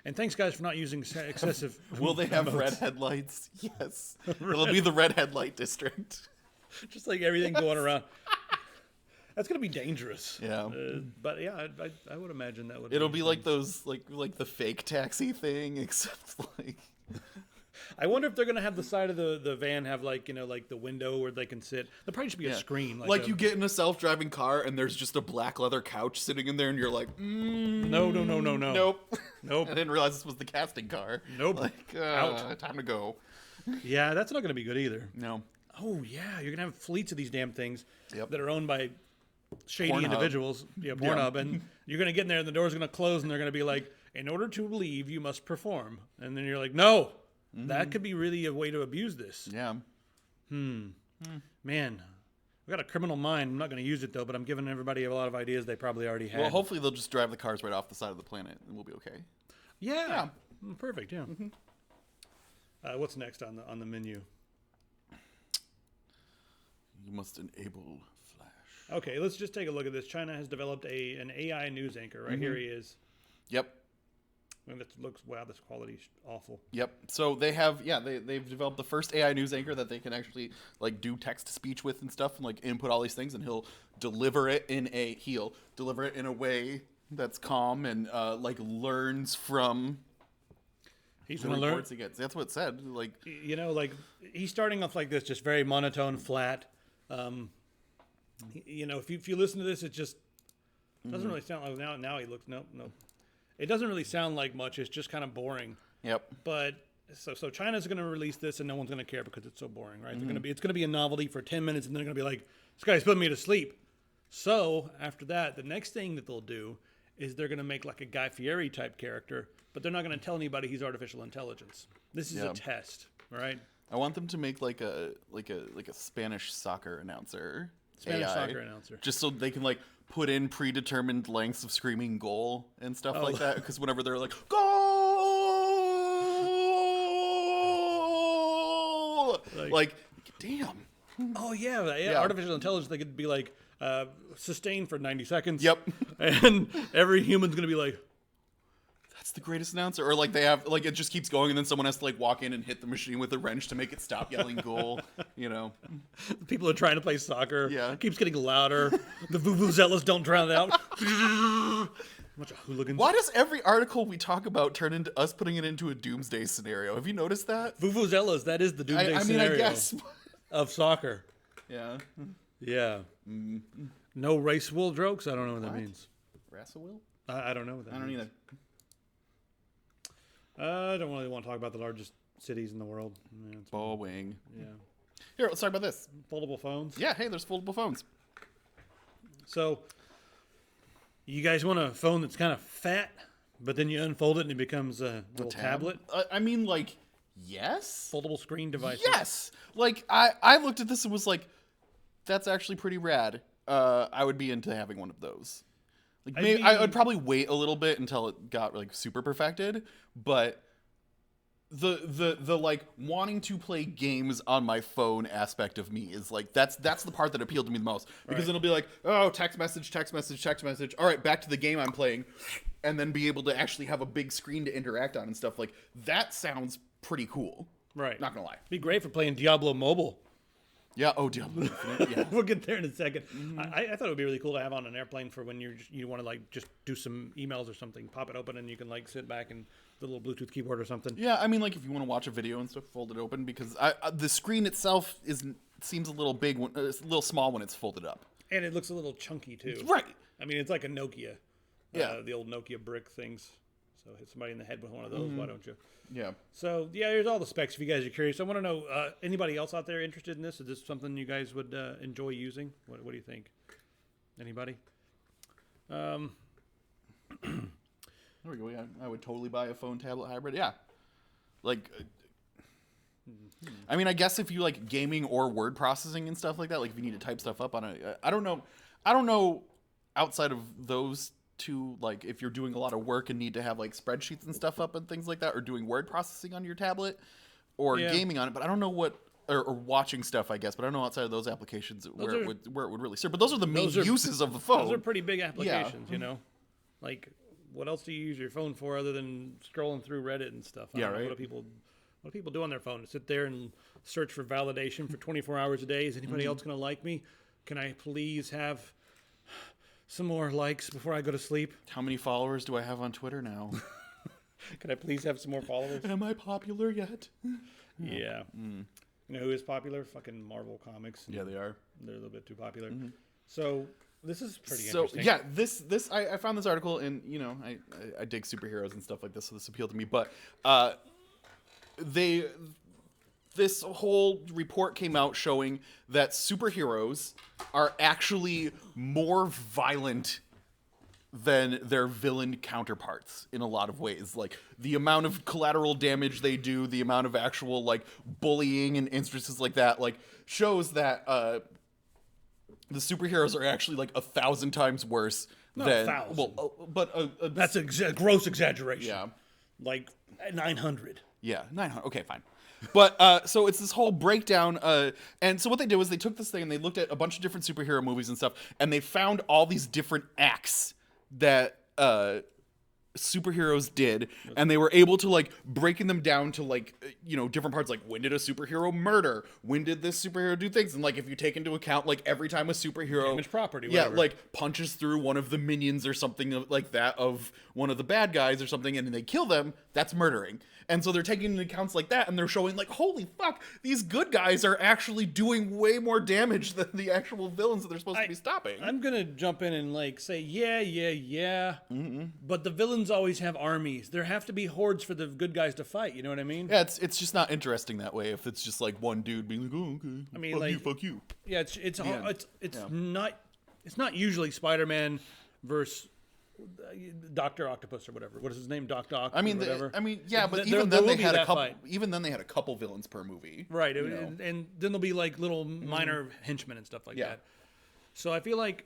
and thanks guys for not using excessive. Will they have emotes. red headlights? Yes. It'll be the red headlight district. Just like everything going around. That's gonna be dangerous. Yeah. But yeah, I would imagine that would. It'll be like those like the fake taxi thing, except like. I wonder if they're gonna have the side of the van have like the window where they can sit. There probably should be a screen. Like you get in a self-driving car and there's just a black leather couch sitting in there and you're like, no. Nope. Nope. I didn't realize this was the casting car. Nope. Like, Out. Time to go. Yeah, that's not gonna be good either. No. Oh yeah, you're gonna have fleets of these damn things Yep. that are owned by shady Pornhub. individuals. Yeah, Pornhub, and you're gonna get in there and the door's gonna close and they're gonna be like, in order to leave, you must perform. And then you're like, no. That could be really a way to abuse this. Yeah. Man, I've got a criminal mind. I'm not going to use it, though, but I'm giving everybody a lot of ideas they probably already had. Well, hopefully they'll just drive the cars right off the side of the planet and we'll be okay. Yeah. Perfect, yeah. What's next on the menu? You must enable Flash. Okay, let's just take a look at this. China has developed an AI news anchor. Right here he is. Yep. And this looks, wow, this quality's awful. Yep. So they have, they've developed the first AI news anchor that they can actually like do text to speech with and stuff, and like input all these things, and he'll deliver it in a way that's calm and like learns from. He's the going to learn. reports he gets. That's what it said. Like like he's starting off like this, just very monotone, flat. If you listen to this, it just doesn't really sound like now he looks nope. It doesn't really sound like much. It's just kind of boring. Yep. But so China's going to release this, and no one's going to care because it's so boring, right? It's going to be a novelty for 10 minutes, and then they're going to be like, "This guy's putting me to sleep." So after that, the next thing that they'll do is they're going to make like a Guy Fieri type character, but they're not going to tell anybody he's artificial intelligence. This is a test, right? I want them to make like a Spanish soccer announcer. Spanish AI, soccer announcer. Just so they can like put in predetermined lengths of screaming goal and stuff like that. Because whenever they're like, goal! Like, damn. Oh, yeah. Artificial intelligence, they could be like, sustained for 90 seconds. Yep. And every human's going to be like, that's the greatest announcer. Or like they have, like it just keeps going and then someone has to like walk in and hit the machine with a wrench to make it stop yelling goal, People are trying to play soccer. Yeah. It keeps getting louder. The vuvuzelas don't drown it out. A bunch of hooligans. Why does every article we talk about turn into us putting it into a doomsday scenario? Have you noticed that? Vuvuzelas, that is the doomsday scenario I guess. of soccer. Yeah. Yeah. No race wool jokes? I don't know what that means. Rassawil? I don't know what that means. I don't either. I don't really want to talk about the largest cities in the world. Boeing. Yeah. Here, let's talk about this. Foldable phones. Yeah, hey, there's foldable phones. So, you guys want a phone that's kind of fat, but then you unfold it and it becomes a little tablet? I mean, like, yes? Foldable screen device. Yes! Like, I looked at this and was like, that's actually pretty rad. I would be into having one of those. Like maybe I would probably wait a little bit until it got like super perfected, but the like wanting to play games on my phone aspect of me is like that's the part that appealed to me the most, because it'll be like, oh, text message. All right, back to the game I'm playing, and then be able to actually have a big screen to interact on and stuff. Like that sounds pretty cool. Right. Not gonna lie. Be great for playing Diablo Mobile. Yeah. Oh, Diablo Infinite. Yeah. We'll get there in a second. I thought it would be really cool to have on an airplane for when you want to like just do some emails or something. Pop it open and you can like sit back and the little Bluetooth keyboard or something. Yeah, I mean, like if you want to watch a video and stuff, fold it open because the screen itself seems a little big, it's a little small when it's folded up. And it looks a little chunky too. Right. I mean, it's like a Nokia. Yeah. The old Nokia brick things. So hit somebody in the head with one of those. Why don't you? Yeah. So yeah, here's all the specs if you guys are curious. I want to know anybody else out there interested in this? Is this something you guys would enjoy using? What do you think? Anybody? There we go. Yeah, I would totally buy a phone tablet hybrid. Yeah. Like, I mean, I guess if you like gaming or word processing and stuff like that, like if you need to type stuff up on a, I don't know outside of those two, like if you're doing a lot of work and need to have like spreadsheets and stuff up and things like that, or doing word processing on your tablet or gaming on it, but I don't know what, or watching stuff, I guess, but I don't know outside of those applications where it would really serve. But those are the main uses of the phone. Those are pretty big applications, you know? Like, what else do you use your phone for other than scrolling through Reddit and stuff? I don't know, what do people do on their phone? To sit there and search for validation for 24 hours a day? Is anybody else going to like me? Can I please have some more likes before I go to sleep? How many followers do I have on Twitter now? Can I please have some more followers? Am I popular yet? Yeah. You know who is popular? Fucking Marvel Comics. Yeah, they are. They're a little bit too popular. So this is pretty interesting. So yeah, this I found this article, and you know I dig superheroes and stuff like this, so this appealed to me. But this whole report came out showing that superheroes are actually more violent than their villain counterparts in a lot of ways. Like the amount of collateral damage they do, the amount of actual like bullying and instances like that, like shows that the superheroes are actually like 1,000 times worse than 1,000. But That's a gross exaggeration. Yeah. Like 900. Yeah, 900. Okay, fine. But so it's this whole breakdown, and so what they did was they took this thing and they looked at a bunch of different superhero movies and stuff, and they found all these different acts that superheroes did, and they were able to like breaking them down to like different parts, like when did a superhero murder, when did this superhero do things, and like if you take into account like every time a superhero damage property, whatever. like punches through one of the minions or something like that of one of the bad guys or something, and they kill them, that's murdering. And so they're taking into accounts like that, and they're showing like, holy fuck, these good guys are actually doing way more damage than the actual villains that they're supposed to be stopping. I'm gonna jump in and like say, yeah. But the villains always have armies. There have to be hordes for the good guys to fight. You know what I mean? Yeah, it's just not interesting that way. If it's just like one dude being like, oh okay, I mean, fuck you. Yeah, it's not usually Spider-Man versus Dr. Octopus or whatever. What is his name? Doc. I mean, whatever. Yeah, but even then they had a couple. Even then they had a couple villains per movie, right? And then there'll be like little minor henchmen and stuff like that. So I feel like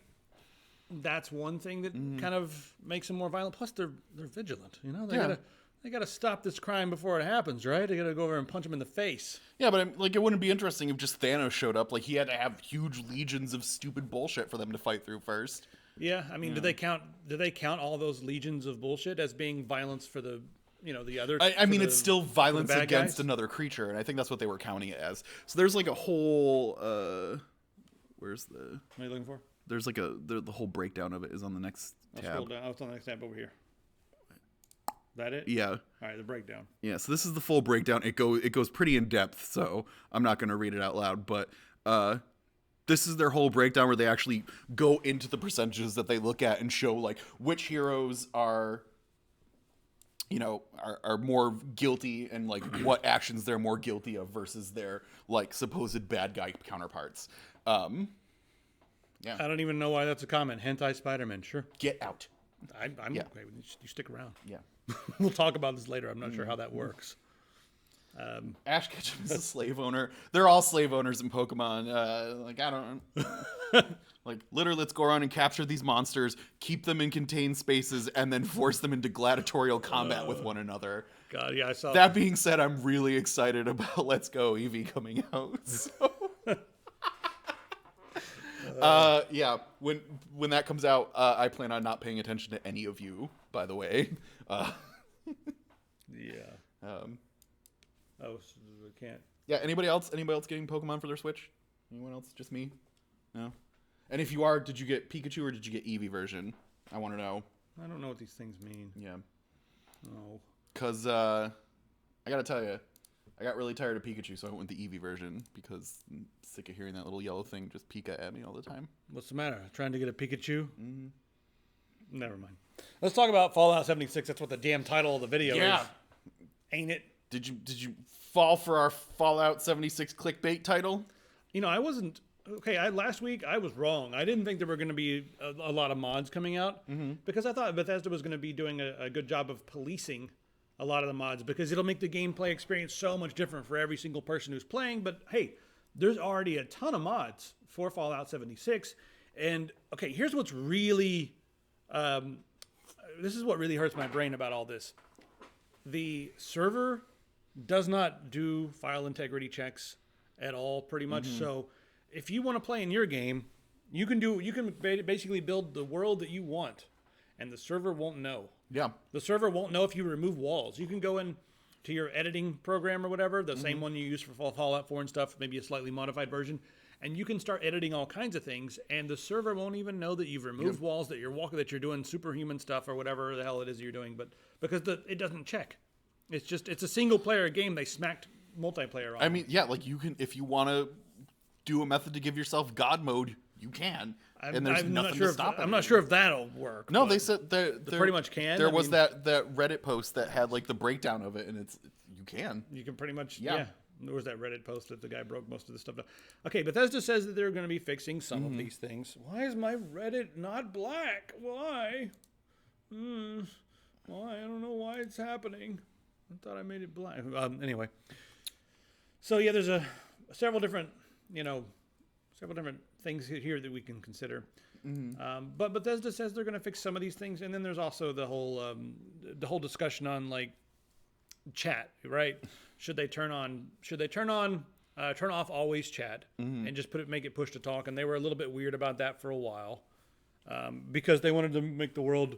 that's one thing that kind of makes them more violent. Plus, they're vigilant. You know, they gotta stop this crime before it happens, right? They gotta go over and punch him in the face. Yeah, but like it wouldn't be interesting if just Thanos showed up. Like he had to have huge legions of stupid bullshit for them to fight through first. Yeah, I mean, do they count all those legions of bullshit as being violence for the the other? I mean, it's still violence against another creature, and I think that's what they were counting it as. So there's like a whole where's the? What are you looking for? There's like the whole breakdown of it is on the next tab. Scroll down. Oh, it's on the next tab over here. That it? Yeah. All right, the breakdown. Yeah, so this is the full breakdown. It goes pretty in depth, so I'm not going to read it out loud, but this is their whole breakdown where they actually go into the percentages that they look at and show like which heroes are more guilty and like what actions they're more guilty of versus their like supposed bad guy counterparts. Yeah. I don't even know why that's a comment. Hentai Spider-Man, sure. Get out. I'm okay with you. You stick around. Yeah. We'll talk about this later. I'm not sure how that works. Ash Ketchum is a slave owner. They're all slave owners in Pokemon. Like, I don't like, literally, let's go around and capture these monsters, keep them in contained spaces, and then force them into gladiatorial combat with one another. God, yeah, I saw that. Being said, I'm really excited about Let's Go Eevee coming out. So. Yeah, when that comes out, I plan on not paying attention to any of you, by the way. Yeah. Oh, so we can't. Yeah, anybody else getting Pokemon for their Switch? Anyone else? Just me? No? And if you are, did you get Pikachu or did you get Eevee version? I want to know. I don't know what these things mean. Yeah. Oh. Because, I gotta tell you, I got really tired of Pikachu, so I went with the Eevee version because I'm sick of hearing that little yellow thing just Pika at me all the time. What's the matter? Trying to get a Pikachu? Mm-hmm. Never mind. Let's talk about Fallout 76. That's what the damn title of the video is. Ain't it? Did you fall for our Fallout 76 clickbait title? You know, I wasn't... Okay, last week I was wrong. I didn't think there were going to be a lot of mods coming out because I thought Bethesda was going to be doing a good job of policing a lot of the mods because it'll make the gameplay experience so much different for every single person who's playing. But hey, there's already a ton of mods for Fallout 76. And okay, here's what's really... this is what really hurts my brain about all this. The server does not do file integrity checks at all, pretty much. So if you want to play in your game, you can basically build the world that you want, and the server won't know. Yeah. The server won't know if you remove walls. You can go in to your editing program or whatever, the same one you use for Fallout 4 and stuff, maybe a slightly modified version, and you can start editing all kinds of things, and the server won't even know that you've removed walls, that you're doing superhuman stuff or whatever the hell it is you're doing, but because it doesn't check. It's a single player game. They smacked multiplayer on. I mean, yeah, like you can, if you want to do a method to give yourself God mode, you can. And there's nothing to stop it. I'm not sure if that'll work. No, they said they pretty much can. There was that Reddit post that had like the breakdown of it, and you can. You can pretty much, yeah. There was that Reddit post that the guy broke most of the stuff down. Okay, Bethesda says that they're going to be fixing some of these things. Why is my Reddit not black? Why? Why? I don't know why it's happening. I thought I made it black. Anyway. So yeah, there's several different things here that we can consider. But Bethesda says they're going to fix some of these things, and then there's also the whole discussion on like chat, right? Should they turn off always chat and just make it push to talk? And they were a little bit weird about that for a while because they wanted to make the world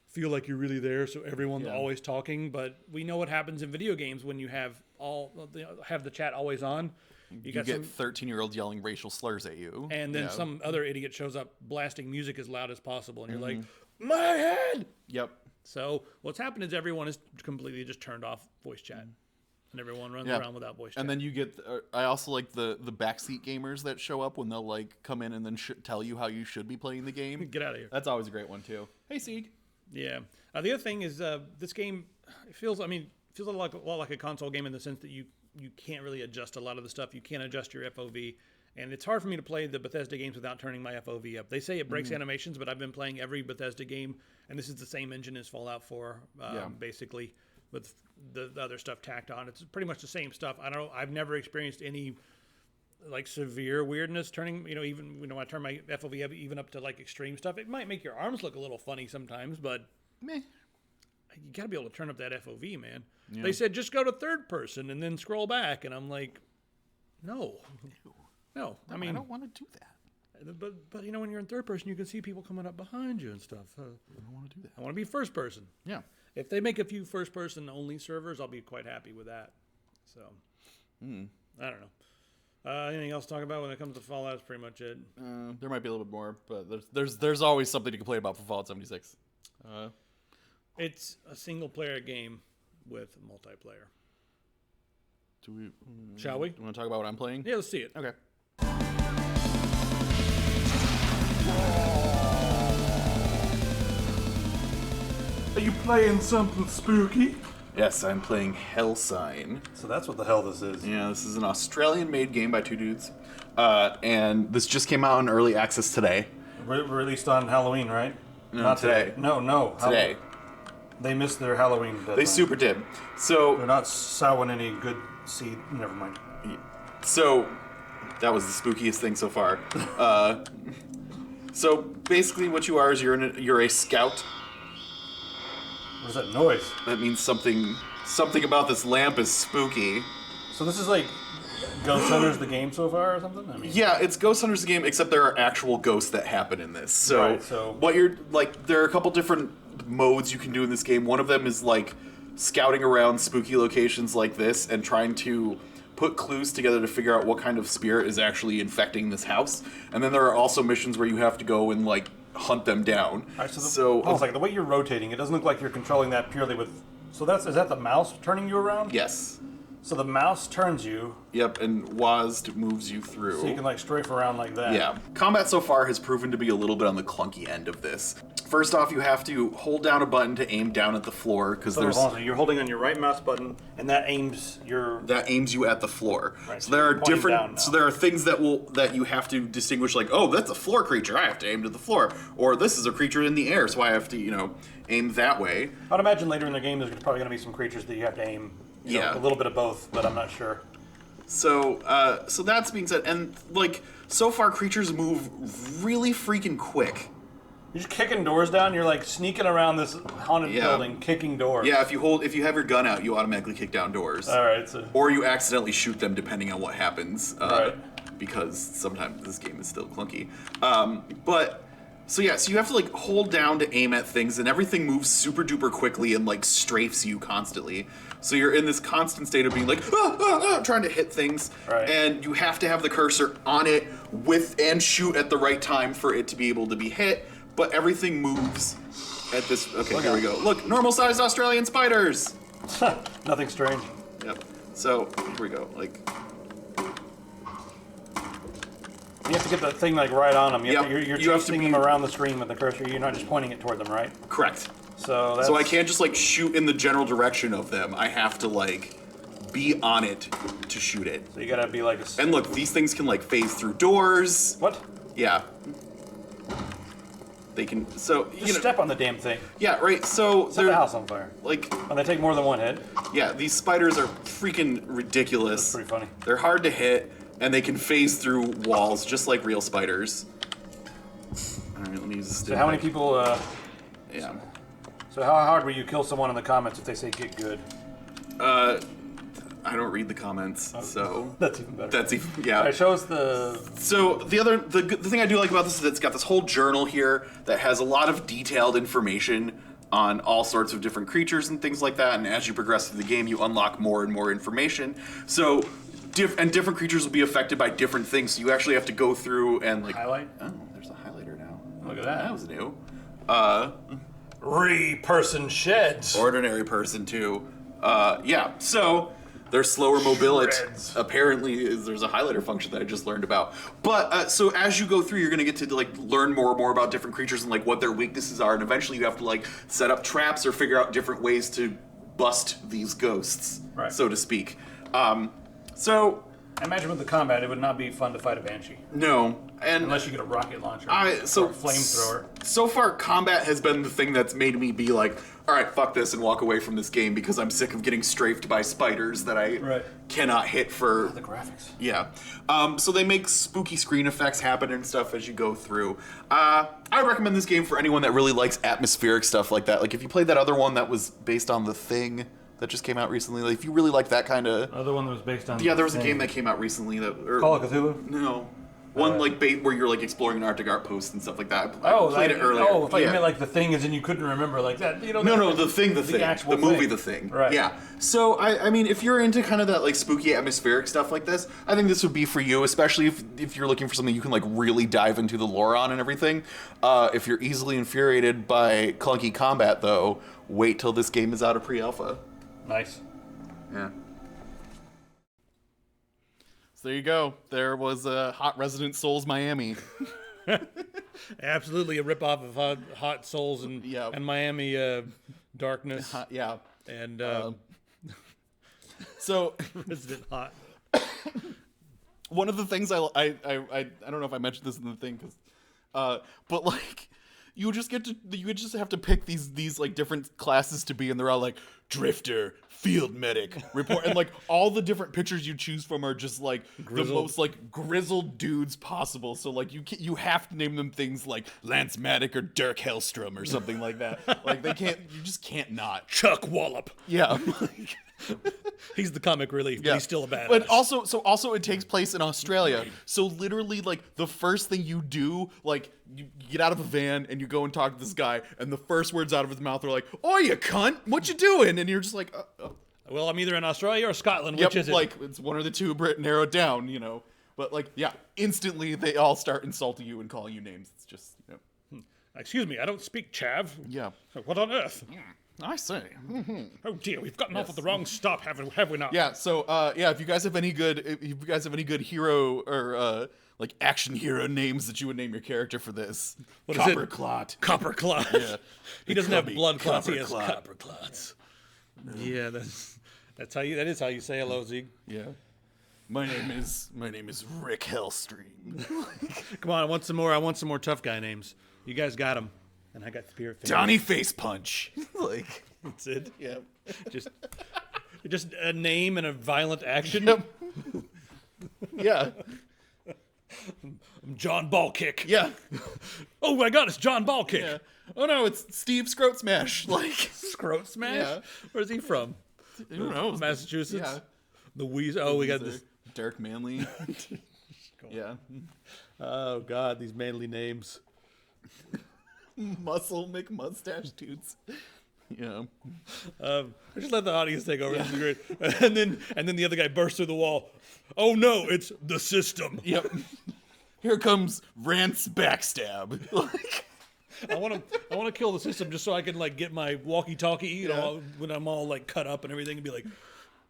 feel like you're really there, so everyone's always talking. But we know what happens in video games when you have the chat always on. You get 13-year-olds yelling racial slurs at you, and then some other idiot shows up blasting music as loud as possible, and you're like, my head. Yep. So what's happened is everyone is completely just turned off voice chat, and everyone runs around without voice chat. And then you get, I also like the backseat gamers that show up when they'll like come in and then tell you how you should be playing the game. Get out of here. That's always a great one too. Hey, Sieg. Yeah. The other thing is this game feels a lot like a console game in the sense that you can't really adjust a lot of the stuff. You can't adjust your FOV. And it's hard for me to play the Bethesda games without turning my FOV up. They say it breaks animations, but I've been playing every Bethesda game, and this is the same engine as Fallout 4, basically, with the other stuff tacked on. It's pretty much the same stuff. I've never experienced any like severe weirdness turning, even when I turn my FOV even up to like extreme stuff. It might make your arms look a little funny sometimes, but meh. You got to be able to turn up that FOV, man. Yeah. They said just go to third person and then scroll back, and I'm like, no. No, I mean, I don't want to do that. But when you're in third person, you can see people coming up behind you and stuff. I don't want to do that. I want to be first person. Yeah. If they make a few first person only servers, I'll be quite happy with that. So, I don't know. Anything else to talk about when it comes to Fallout? That's pretty much it. There might be a little bit more, but there's always something to complain about for Fallout 76. It's a single player game with multiplayer. Shall we? You want to talk about what I'm playing? Yeah, let's see it. Okay. Are you playing something spooky? Yes, I'm playing Hellsign. So that's what the hell this is. Yeah, this is an Australian-made game by two dudes. And this just came out in early access today. Released on Halloween, right? No, Not today. No. Today. They missed their Halloween deadline. They super did. So they're not sowing any good seed. Never mind. So that was the spookiest thing so far. So basically, what you are is you're a scout. What is that noise? That means something about this lamp is spooky. So this is like Ghost Hunters the game so far, or something? I mean, yeah, it's Ghost Hunters the game, except there are actual ghosts that happen in this. So what you're like, there are a couple different modes you can do in this game. One of them is like scouting around spooky locations like this and trying to put clues together to figure out what kind of spirit is actually infecting this house. And then there are also missions where you have to go and like hunt them down. All right, hold on a second. The way you're rotating, it doesn't look like you're controlling that purely with. So is that the mouse turning you around? Yes. So the mouse turns you. Yep, and WASD moves you through. So you can like strafe around like that. Yeah. Combat so far has proven to be a little bit on the clunky end of this. First off, you have to hold down a button to aim down at the floor because So you're holding on your right mouse button, and that aims you at the floor. Right, so there are different. down now. So there are things that you have to distinguish, like, oh, that's a floor creature. I have to aim to the floor, or this is a creature in the air, so I have to aim that way. I'd imagine later in the game there's probably going to be some creatures that you have to aim. A little bit of both, but I'm not sure. So that's being said, and like so far, creatures move really freaking quick. You're just kicking doors down. You're like sneaking around this haunted building, kicking doors. Yeah, if you have your gun out, you automatically kick down doors. All right. Or you accidentally shoot them, depending on what happens. Right. Because sometimes this game is still clunky. So you have to like hold down to aim at things, and everything moves super duper quickly and like strafes you constantly. So you're in this constant state of being like trying to hit things, right. And you have to have the cursor on it and shoot at the right time for it to be able to be hit. But everything moves at this. Okay, here we go. Look, normal-sized Australian spiders. Nothing strange. Yep. So here we go. Like. You have to get the thing like right on them. You're You have to chasing them around the screen with the cursor. You're not just pointing it toward them, right? Correct. So I can't just like shoot in the general direction of them. I have to like be on it to shoot it. So you gotta be like. And look, these things can like phase through doors. What? Yeah. They can. So just step on the damn thing. Yeah. Right. So set the house on fire. Like. When they take more than one hit. Yeah. These spiders are freaking ridiculous. That's pretty funny. They're hard to hit. And they can phase through walls just like real spiders. Alright, let me use this. So how many people, Yeah. So how hard will you kill someone in the comments if they say get good? I don't read the comments, so... That's even better. Yeah. It shows the... So, the thing I do like about this is that it's got this whole journal here that has a lot of detailed information on all sorts of different creatures and things like that, and as you progress through the game, you unlock more and more information. So... different creatures will be affected by different things, so you actually have to go through and like highlight. Oh, there's a highlighter now. Look at that. That was new. Person sheds. Ordinary person too. Yeah. So there's slower mobility. Shreds. Apparently, there's a highlighter function that I just learned about. But so as you go through, you're gonna get to like learn more and more about different creatures and like what their weaknesses are, and eventually you have to like set up traps or figure out different ways to bust these ghosts, right. So to speak. So I imagine with the combat, it would not be fun to fight a banshee. No, and unless you get a rocket launcher or a flamethrower. So far, combat has been the thing that's made me be like, all right, fuck this, and walk away from this game because I'm sick of getting strafed by spiders that I cannot hit for. The graphics. Yeah. So they make spooky screen effects happen and stuff as you go through. I recommend this game for anyone that really likes atmospheric stuff like that. Like if you played that other one that was based on The Thing. That just came out recently. Like, if you really like that kind of... Other one that was based on... Yeah, there was a game that came out recently that... Call of Cthulhu? No. One like where you're like exploring an Arctic outpost and stuff like that. I played it earlier. Oh, I thought you meant like The Thing is and you couldn't remember like that. No, The Thing. Actual the movie thing. The Thing. Right. Yeah. So, I mean, if you're into kind of that like spooky atmospheric stuff like this, I think this would be for you, especially if you're looking for something you can like really dive into the lore on and everything. If you're easily infuriated by clunky combat, though, wait till this game is out of pre-alpha. Nice. Yeah. So there you go. There was Hot Resident Souls Miami. Absolutely a ripoff of Hot Souls and Miami Darkness. Yeah. And so Resident Hot. One of the things I don't know if I mentioned this in the thing, but like you would just have to pick these like different classes to be, and they're all like Drifter, Field Medic, Report, and like all the different pictures you choose from are just like the most like grizzled dudes possible. So like you have to name them things like Lance Maddock or Dirk Hellstrom or something like that. Like you just can't not. Chuck Wallop. Yeah. He's the comic relief, but he's still a badass. But also it takes place in Australia. So literally like the first thing you do, like you get out of a van and you go and talk to this guy, and the first words out of his mouth are like, "Oh, you cunt, what you doing?" And you're just like, Well, I'm either in Australia or Scotland. Yep, Which is it? like it's one or the two, narrowed down, But like, yeah, instantly they all start insulting you and calling you names. It's just, Excuse me, I don't speak Chav. Yeah. What on earth? I say. Oh dear, we've gotten off at the wrong stop, have we not? Yeah. So, if you guys have any good hero or like action hero names that you would name your character for this, What is it? Clot. Copper clot. Yeah. He doesn't have Clubby blood clots. He copper has clot. copper clots. Yeah, that is how you say hello, Zeke. Yeah. My name is Rick Hellstream. Come on, I want some more tough guy names. You guys got them, and I got Spirit Fingers. Donnie Face Punch. Like, That's it. yeah. Just a name and a violent action. Yep. Yeah. I'm John Ballkick. Yeah. Oh my God, it's John Ballkick. Yeah. Oh no, it's Steve Scroat Smash. Like, Scroat Smash. Yeah. Where's he from? who knows? Massachusetts. Yeah. The Weezer. Oh, we got this. Dirk Manley. Yeah. Oh God, these manly names. Muscle McMustache dudes. Yeah. I just let the audience take over. This is great. And then the other guy bursts through the wall. Oh no, it's the system. Yep. Here comes Rance Backstab. Like, I want to kill the system just so I can like get my walkie-talkie, you know, when I'm all like cut up and everything, and be like,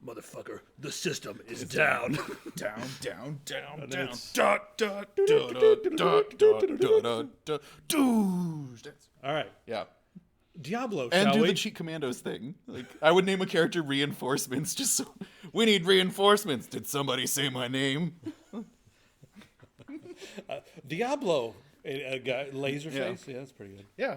motherfucker, the system is down. down, down, down, And then down. it's- Dot, dot, dot, dot, dot, dot, dot, dot. Doosh. All right, Yeah. Diablo, And shall do we? the cheat commandos thing. Like, I would name a character Reinforcements just so we need reinforcements. Did somebody say my name? Diablo, a guy, Laserface. Yeah, that's pretty good. Yeah.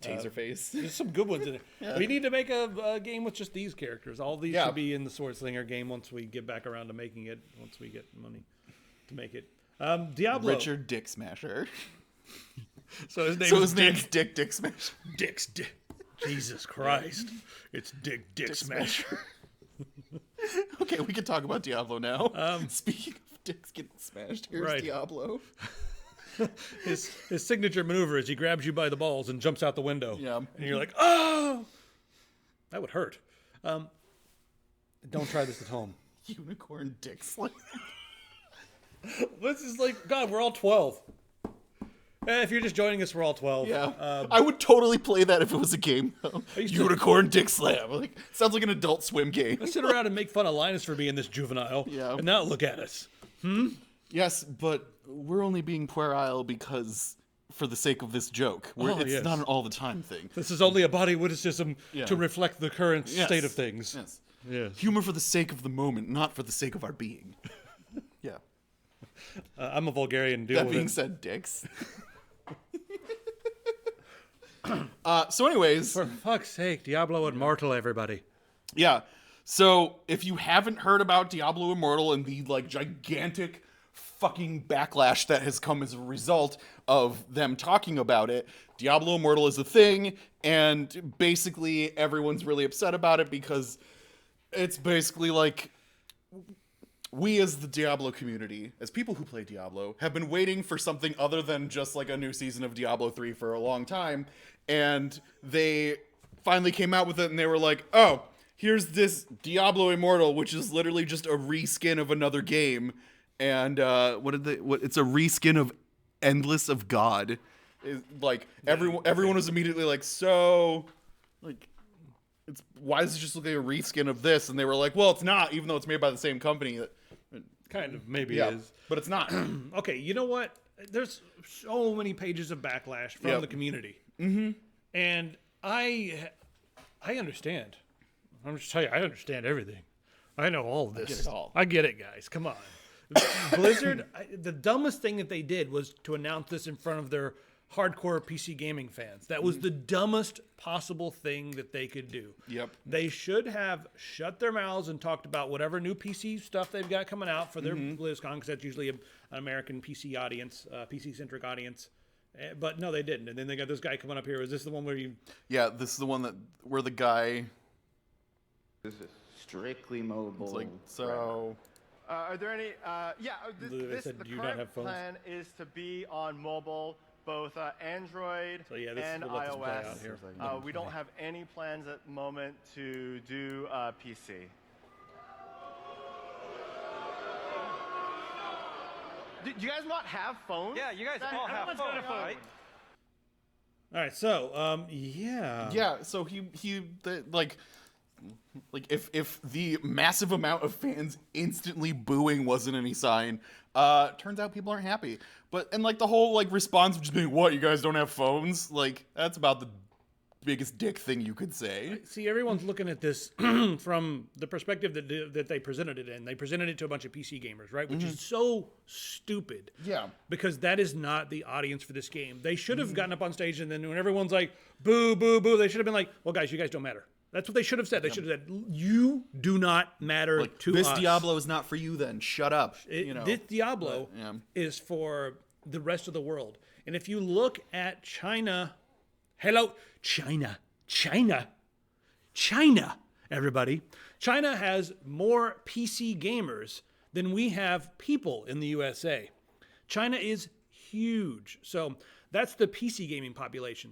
Taserface. There's some good ones in there. We need to make a game with just these characters. All these Yeah. should be in the Sword Slinger game once we get back around to making it. Once we get money to make it. Diablo. Richard Dick Smasher. So his name So is his name's Dick Smasher. Dick. Jesus Christ. It's Dick Smasher. Okay, we can talk about Diablo now. Speaking of dicks getting smashed, here's Right. Diablo. His signature maneuver is he grabs you by the balls and jumps out the window. Yeah. And you're like, oh! That would hurt. Don't try this at home. Unicorn Dick Slam. This is like, God, we're all 12. If you're just joining us, we're all 12. Yeah. I would totally play that if it was a game, though. used to- Unicorn Dick Slam. Like, sounds like an Adult Swim game. I sit around and make fun of Linus for being this juvenile. Yeah. And now look at us. Yes, but we're only being puerile because for the sake of this joke. It's yes. not an all the time thing. This is only a body witticism Yeah. to reflect the current Yes. state of things. Yes. Yes. Humor for the sake of the moment, not for the sake of our being. Yeah. I'm a vulgarian. Deal That with being it. said, dicks. So anyways, For fuck's sake, Diablo Immortal, everybody. yeah. So if you haven't heard about Diablo Immortal and the like gigantic fucking backlash that has come as a result of them talking about it, Diablo Immortal is a thing, and basically everyone's really upset about it because it's basically like we as the Diablo community, as people who play Diablo, have been waiting for something other than just like a new season of Diablo 3 for a long time, and they finally came out with it and they were like, oh, here's this Diablo Immortal, which is literally just a reskin of another game. And it's a reskin of Endless of God. Like everyone was immediately like, so like why does it just look like a reskin of this? And they were like, well, it's not, even though it's made by the same company. Kind of, maybe Yeah, it is. but it's not. Okay, you know what? There's so many pages of backlash from Yep. the community. Mm-hmm. And I understand. I'm just telling you, I understand everything. I know all of this. get it all. I get it, guys. Come on. Blizzard, the dumbest thing that they did was to announce this in front of their hardcore PC gaming fans. That was the dumbest possible thing that they could do. Yep. They should have shut their mouths and talked about whatever new PC stuff they've got coming out for their BlizzCon, because that's usually an American PC audience, PC-centric audience. But no, they didn't. And then they got this guy coming up here. Is this the one where you... Yeah, this is the one where the guy This is strictly mobile. is like, so Are there any? They said The do you not current have phones? plan is to be on mobile, both Android So yeah, this and is we'll let this play out iOS. here. We don't have any plans at the moment to do PC. Do you guys not have phones? Yeah, you guys all have Everyone's got a phones, phone. right? All right, so yeah. Yeah, so like if the massive amount of fans instantly booing wasn't any sign, turns out people aren't happy. And like the whole like response of just being, what, you guys don't have phones? Like that's about the biggest dick thing you could say. See, everyone's looking at this from the perspective that they presented it in. They presented it to a bunch of PC gamers, right? Which is so stupid. Yeah. Because that is not the audience for this game. They should have gotten up on stage, and then when everyone's like, boo, boo, boo, they should have been like, well, guys, you guys don't matter. That's what they should have said. They should have said, you do not matter to This us. Diablo is not for you then. Shut up. This Diablo is for the rest of the world. And if you look at China, China, everybody. China has more PC gamers than we have people in the USA. China is huge. So that's the PC gaming population.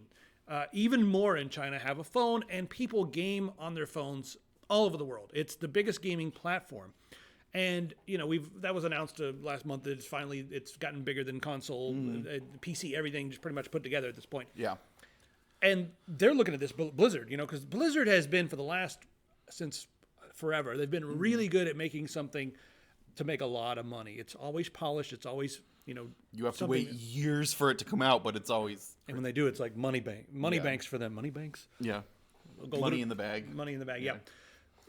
Even more in China have a phone, and people game on their phones all over the world. It's the biggest gaming platform. And that was announced last month that it's gotten bigger than console, PC, everything just pretty much put together at this point. Yeah. And they're looking at this Blizzard, because Blizzard has been since forever. They've been really good at making something to make a lot of money. It's always polished. It's always, You have to wait years for it to come out, but it's always. And when they do, it's like money banks for them. Money banks? Yeah. Money in the bag. Money in the bag, yeah.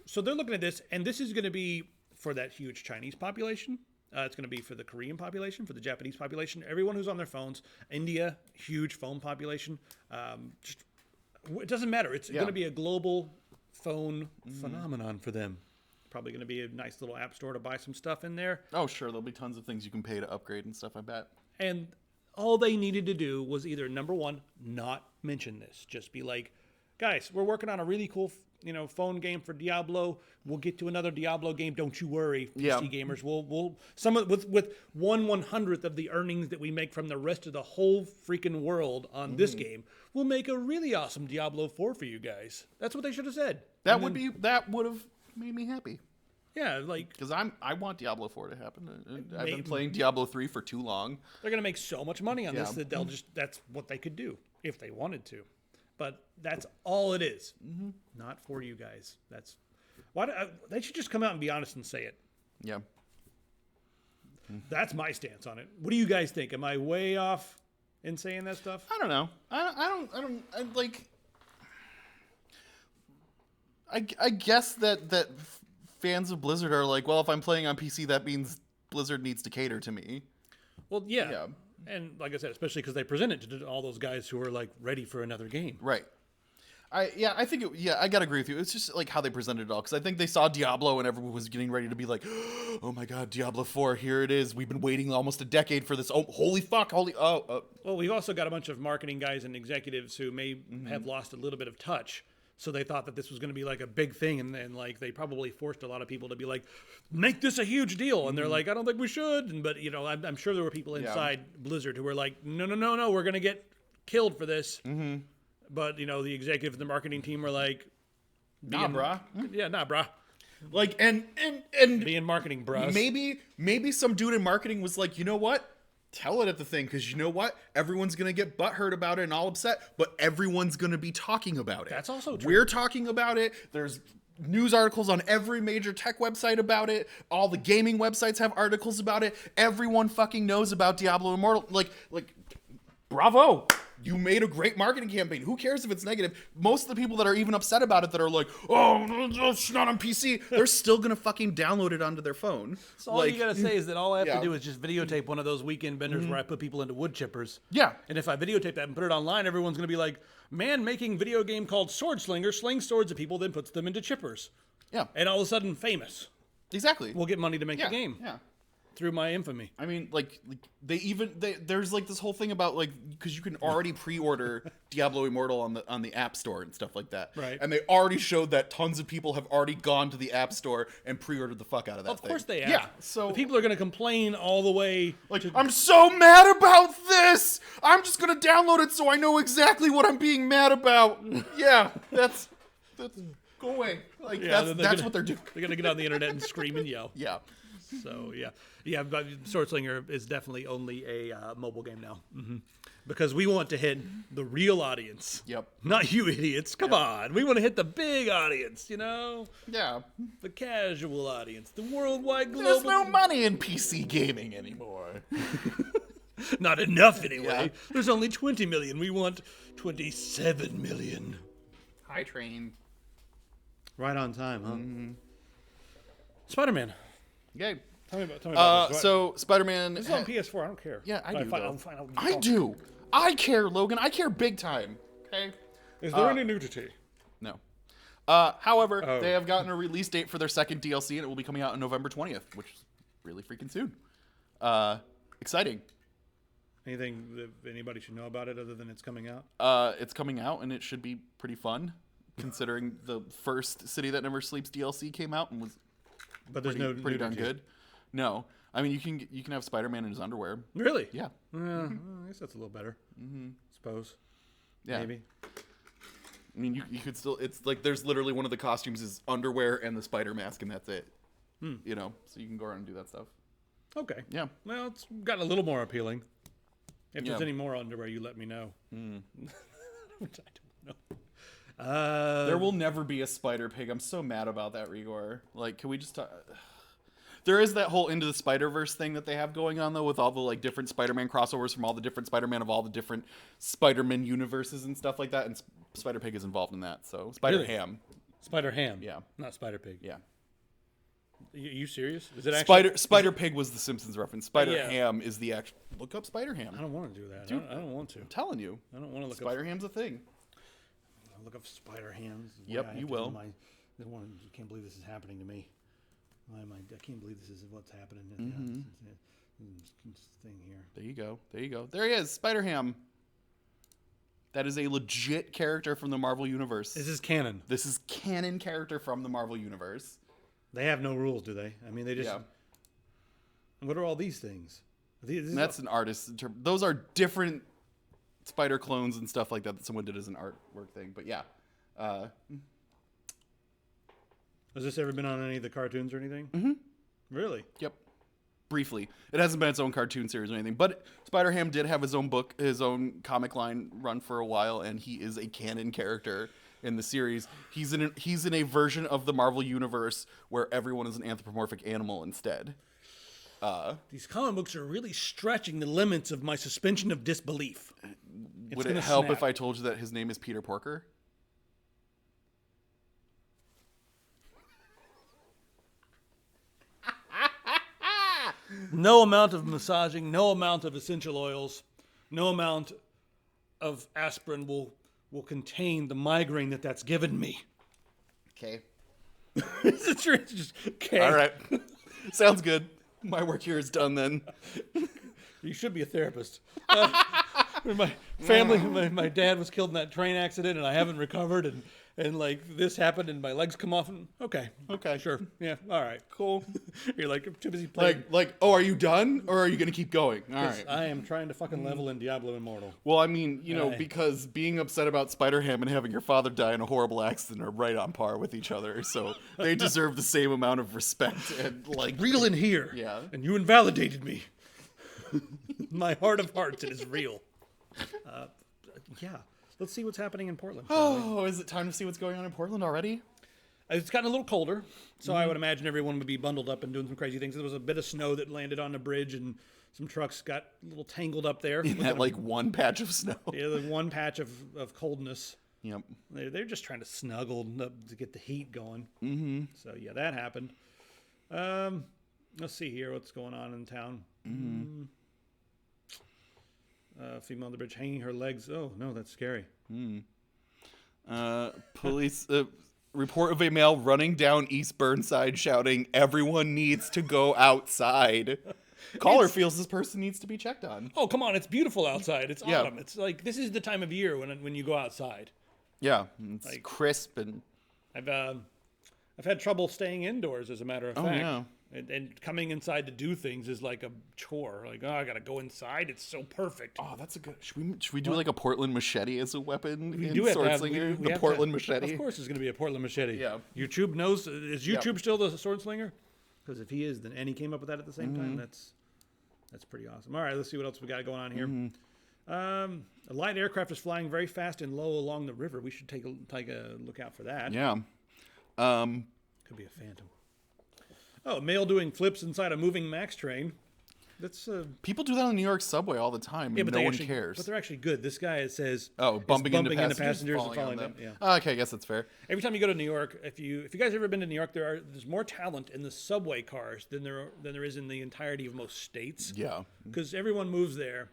So they're looking at this, and this is going to be for that huge Chinese population. It's going to be for the Korean population, for the Japanese population, everyone who's on their phones. India, huge phone population. It doesn't matter. It's going to be a global phone phenomenon for them. Probably going to be a nice little app store to buy some stuff in there. Oh, sure. There'll be tons of things you can pay to upgrade and stuff, I bet. And all they needed to do was either, number one, not mention this. Just be like, guys, we're working on a really cool phone game for Diablo. We'll get to another Diablo game. Don't you worry, PC gamers. We'll with 1/100th of the earnings that we make from the rest of the whole freaking world on this game, we'll make a really awesome Diablo 4 for you guys. That's what they should have said. That would have made me happy. Yeah, like because I want Diablo 4 to happen. I've been playing Diablo 3 for too long. They're gonna make so much money on this that that's what they could do if they wanted to. But that's all it is. Not for you guys. That's why they should just come out and be honest and say it. Yeah. That's my stance on it. What do you guys think? Am I way off in saying that stuff? I don't know. I guess that fans of Blizzard are like, well, if I'm playing on PC, that means Blizzard needs to cater to me. Well, yeah. And like I said, especially because they present it to all those guys who are like ready for another game. Right. I gotta agree with you. It's just like how they presented it all. Because I think they saw Diablo and everyone was getting ready to be like, oh my god, Diablo 4, here it is. We've been waiting almost a decade for this. Oh, holy fuck. Well, we've also got a bunch of marketing guys and executives who may have lost a little bit of touch. So they thought that this was going to be like a big thing, and like they probably forced a lot of people to be like, make this a huge deal. And they're like, I don't think we should. But I'm sure there were people inside Blizzard who were like, no, we're going to get killed for this. But the executive and the marketing team were like, nah, brah. Yeah, nah, brah. Like and being marketing, bruh. Maybe some dude in marketing was like, you know what? Tell it at the thing, because you know what? Everyone's going to get butthurt about it and all upset, but everyone's going to be talking about it. That's also true. We're talking about it. There's news articles on every major tech website about it. All the gaming websites have articles about it. Everyone fucking knows about Diablo Immortal. Like, bravo. You made a great marketing campaign. Who cares if it's negative? Most of the people that are even upset about it that are like, oh, it's not on PC, they're still going to fucking download it onto their phone. So all you got to say is that all I have to do is just videotape one of those weekend benders where I put people into wood chippers. Yeah. And if I videotape that and put it online, everyone's going to be like, man making video game called Sword Slinger slings swords at people, then puts them into chippers. Yeah. And all of a sudden, famous. Exactly. We'll get money to make the game. Yeah. through my infamy. I mean, like there's like this whole thing about like because you can already pre-order Diablo Immortal on the App Store and stuff like that. Right. And they already showed that tons of people have already gone to the App Store and pre-ordered the fuck out of that. Of course they have. Yeah. So the people are going to complain all the way. like, I'm so mad about this. I'm just gonna download it so I know exactly what I'm being mad about. Yeah, that's go away. Like that's what they're doing. They're going to get on the internet and scream and yell. Yeah. So yeah, but Throttling is definitely only a mobile game now, because we want to hit the real audience. Yep. Not you idiots. Come on, we want to hit the big audience. You know, Yeah. the casual audience, the worldwide global. There's no money in PC gaming anymore. Not enough anyway. Yeah. There's only 20 million. We want 27 million. Hi, train. Right on time, huh? Spider-Man. Yay. Tell me about this. So Spider-Man. This is on PS4. I don't care. Yeah, I do. I'll Though. I do. I care, Logan. I care big time. Okay. Is there any nudity? No. However, they have gotten a release date for their second DLC, and it will be coming out on November 20th, which is really freaking soon. Exciting. Anything that anybody should know about it other than it's coming out? It's coming out, and it should be pretty fun, considering the first City That Never Sleeps DLC came out and was But there's pretty darn nudity. good. No, I mean you can have Spider-Man in his underwear. Really? Yeah. I guess that's a little better. Suppose. Yeah. Maybe. I mean you could still. It's like there's literally one of the costumes is underwear and the spider mask, and that's it. You know, so you can go around and do that stuff. Okay. Yeah. Well, it's gotten a little more appealing. If there's Yeah. any more underwear, you let me know. I don't know. There will never be a Spider Pig. I'm so mad about that, Rigor. Like, can we just talk? There is that whole Into the Spider-Verse thing that they have going on, though, with all the like different Spider-Man crossovers from all the different Spider-Man of all the different Spider-Man universes and stuff like that. And Spider Pig is involved in that. So Spider-Ham. Spider-Ham. Yeah. Not Spider-Pig. Yeah. You serious? Is it actually? Spider Pig was the Simpsons reference. Spider-Ham is the actual. Look up Spider-Ham. I don't want to do that. I don't want to. I'm telling you. I don't want to look up. Spider-Ham's a thing. I'll look up Spider-Hams. Yep, you will. I can't believe this is happening to me. I can't believe this is what's happening. This thing here. There you go. There you go. There he is, Spider-Ham. That is a legit character from the Marvel Universe. This is canon. This is canon character from the Marvel Universe. They have no rules, do they? I mean, they just. Yeah. What are all these things? That's an artist. Those are different spider clones and stuff like that someone did as an artwork thing. But yeah. Has this ever been on any of the cartoons or anything? Mm-hmm. Really? Yep. Briefly. It hasn't been its own cartoon series or anything. But Spider-Ham did have his own book, his own comic line run for a while, and he is a canon character in the series. He's in a version of the Marvel Universe where everyone is an anthropomorphic animal instead. These comic books are really stretching the limits of my suspension of disbelief. Would it help if I told you that his name is Peter Porker? No amount of massaging, no amount of essential oils, no amount of aspirin will contain the migraine that's given me. Okay. It's just, okay. All right. Sounds good. My work here is done then. You should be a therapist. My family, my dad was killed in that train accident, and I haven't recovered, and like this happened, and my legs come off. And okay, sure, yeah, all right, cool. You're like, I'm too busy playing. Oh, are you done, or are you gonna keep going? All right. I am trying to fucking level in Diablo Immortal. Well, I mean, because being upset about Spider-Ham and having your father die in a horrible accident are right on par with each other, so they deserve the same amount of respect and like Real in here, Yeah. And you invalidated me. My heart of hearts, it is real. Yeah. Let's see what's happening in Portland. Oh, is it time to see what's going on in Portland already? It's gotten a little colder, so I would imagine everyone would be bundled up and doing some crazy things. There was a bit of snow that landed on the bridge, and some trucks got a little tangled up there. In that like one patch of snow. Yeah, the one patch of coldness. Yep. They're just trying to snuggle up to get the heat going. Mm-hmm. So yeah, that happened. Let's see here what's going on in town. Mm-hmm. Female on the bridge hanging her legs. Oh no, that's scary. Police report of a male running down East Burnside shouting, "Everyone needs to go outside." Caller feels this person needs to be checked on. Oh, come on. It's beautiful outside. It's Yeah. autumn. It's like, this is the time of year when you go outside. Yeah, it's Like- crisp and... I've had trouble staying indoors, as a matter of fact. yeah. And coming inside to do things is like a chore. Like, oh, I got to go inside. It's so perfect. Oh, that's a good... Should we do like a Portland machete as a weapon We in do have to have- Swordslinger? we The have to Portland have- machete? Of course, it's going to be a Portland machete. Yeah. YouTube knows. Is YouTube still the sword slinger? Because if he is, then and he came up with that at the same time. That's pretty awesome. All right, let's see what else we got going on here. A light aircraft is flying very fast and low along the river. We should take a look out for that. Yeah. Could be a phantom. Oh, a male doing flips inside a moving Max train. That's People do that on the New York subway all the time, and no one cares. But they're actually good. This guy, it says, Oh, bumping into passengers and falling on falling them. down. Yeah. Oh, okay, I guess that's fair. Every time you go to New York, if you guys ever been to New York, there's more talent in the subway cars than there is in the entirety of most states. Yeah. Because everyone moves there,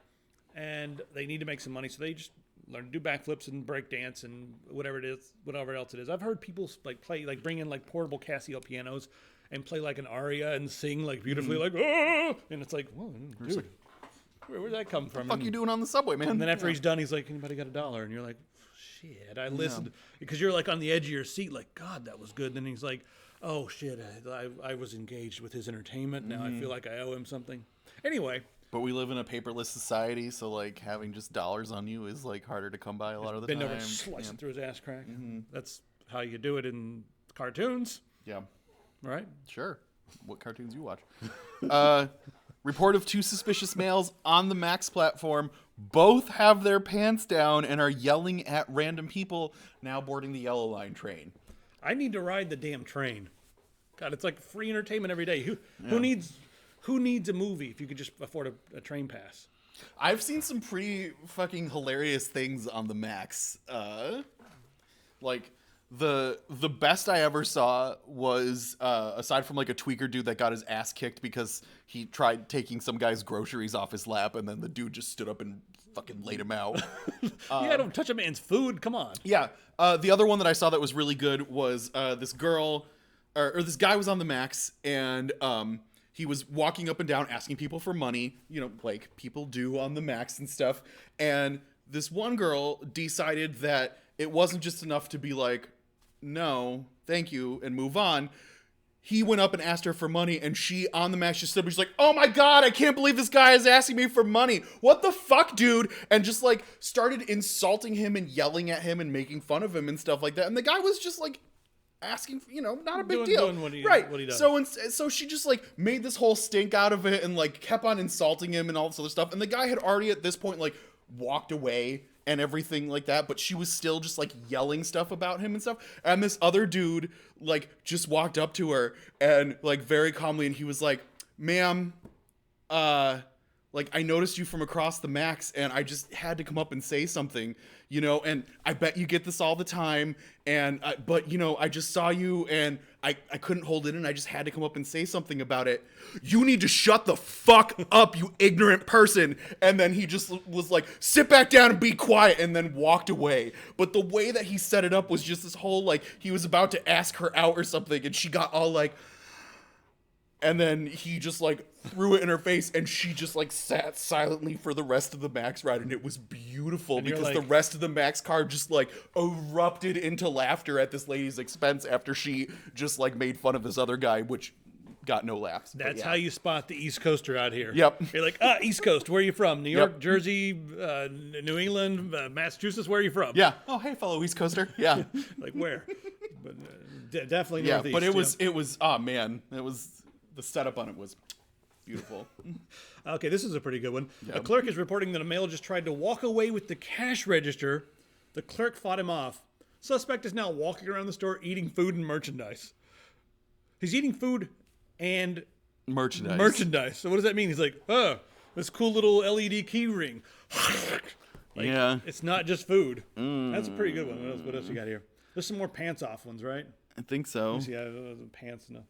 and they need to make some money, so they just learn to do backflips and break dance and whatever else it is. I've heard people bring in like portable Casio pianos and play like an aria and sing like beautifully, like, oh, and it's like, whoa, dude, where'd that come from? What the fuck you doing on the subway, man? And then after he's done, he's like, anybody got $1? And you're like, shit, I listened. Because you're like on the edge of your seat, like, God, that was good. And then he's like, oh shit, I was engaged with his entertainment. Now I feel like I owe him something. Anyway. But we live in a paperless society, so like having just dollars on you is like harder to come by a lot of the time. Bend over, slice it through his ass crack. That's how you do it in cartoons. Yeah. Right? Sure. What cartoons you watch? Report of 2 suspicious males on the Max platform. Both have their pants down and are yelling at random people now boarding the Yellow Line train. I need to ride the damn train. God, it's like free entertainment every day. Who needs a movie if you could just afford a train pass? I've seen some pretty fucking hilarious things on the Max. Like the best I ever saw was aside from like a tweaker dude that got his ass kicked because he tried taking some guy's groceries off his lap, and then the dude just stood up and fucking laid him out. Yeah, don't touch a man's food. Come on. Yeah. The other one that I saw that was really good was this girl or this guy was on the Max, and he was walking up and down asking people for money, you know, like people do on the Max and stuff. And this one girl decided that it wasn't just enough to be like, no, thank you, and move on. He went up and asked her for money, and she, on the Max, just stood, she's like, oh my God, I can't believe this guy is asking me for money. What the fuck, dude? And just like started insulting him and yelling at him and making fun of him and stuff like that. And the guy was just like, asking, you know, not a big deal. Doing what he does. So she just like made this whole stink out of it and like kept on insulting him and all this other stuff. And the guy had already at this point like walked away and everything like that, but she was still just like yelling stuff about him and stuff. And this other dude like just walked up to her and like very calmly, and he was like, ma'am, like, I noticed you from across the Max, and I just had to come up and say something, you know, and I bet you get this all the time, and but, you know, I just saw you, and I couldn't hold it in, I just had to come up and say something about it. You need to shut the fuck up, you ignorant person. And then he just was like, sit back down and be quiet, and then walked away. But the way that he set it up was just this whole, like, he was about to ask her out or something, and she got all like... And then he just like threw it in her face, and she just like sat silently for the rest of the Max ride, and it was beautiful because like, the rest of the Max car just like erupted into laughter at this lady's expense after she just like made fun of this other guy, which got no laughs. That's how you spot the East Coaster out here. Yep. You're like, East Coast, where are you from? New York, Yep. Jersey, New England, Massachusetts, where are you from? Yeah. Oh, hey, fellow East Coaster. Yeah. Like where? But definitely Yeah. Northeast. But it was, oh man, the setup on it was beautiful. Okay, this is a pretty good one. Yeah. A clerk is reporting that a male just tried to walk away with the cash register. The clerk fought him off. Suspect is now walking around the store eating food and merchandise. He's eating food and merchandise. So what does that mean? He's like, oh, this cool little LED key ring. Like, yeah. It's not just food. That's a pretty good one. What else you got here? There's some more pants off ones, right? I think so. Yeah, pants. No.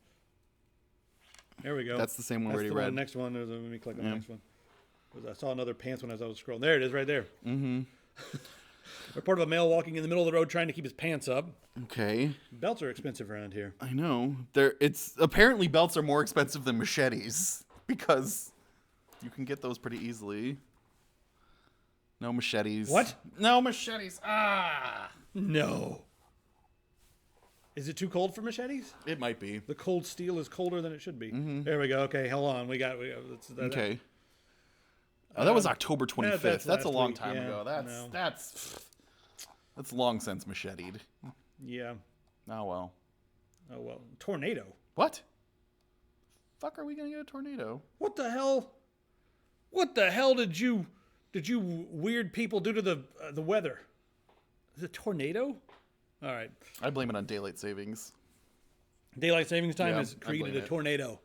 There we go. That's the same one we already the read. The next one. Let me click on the next one. I saw another pants one as I was scrolling. There it is, right there. Mm-hmm. Report of a male walking in the middle of the road trying to keep his pants up. Okay. Belts are expensive around here. I know. Apparently belts are more expensive than machetes because You can get those pretty easily. No machetes. What? No machetes. Ah. No. Is it too cold for machetes? It might be. The cold steel is colder than it should be. There we go. Okay, hold on. Okay. Oh, that was October 25th. that's That's a last long week. time Yeah, ago. no. That's long since macheted. Yeah. Oh well. Oh well. Tornado. What? Fuck, are we gonna get a tornado? What the hell? What the hell did you weird people do to the weather? Is it tornado? All right. I blame it on daylight savings. Daylight savings time Yeah, has I created blame a it. tornado.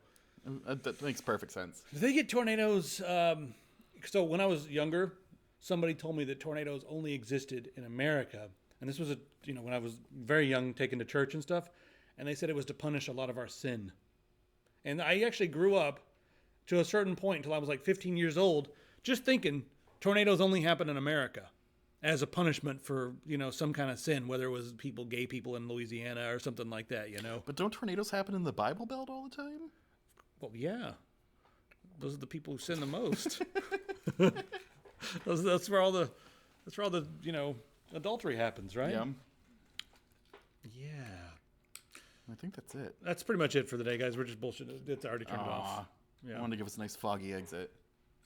That makes perfect sense. Do they get tornadoes? So when I was younger, somebody told me that tornadoes only existed in America, and this was when I was very young, taken to church and stuff, and they said it was to punish a lot of our sin. And I actually grew up to a certain point until I was like 15 years old, just thinking tornadoes only happen in America as a punishment for some kind of sin, whether it was gay people in Louisiana or something like that. But don't tornadoes happen in the Bible Belt all the time? Well, yeah. Those are the people who sin the most. that's where all the adultery happens, right? Yeah. Yeah. I think that's it. That's pretty much it for the day, guys. We're just bullshitting. It's already turned off. I Yeah. wanted to give us a nice foggy exit.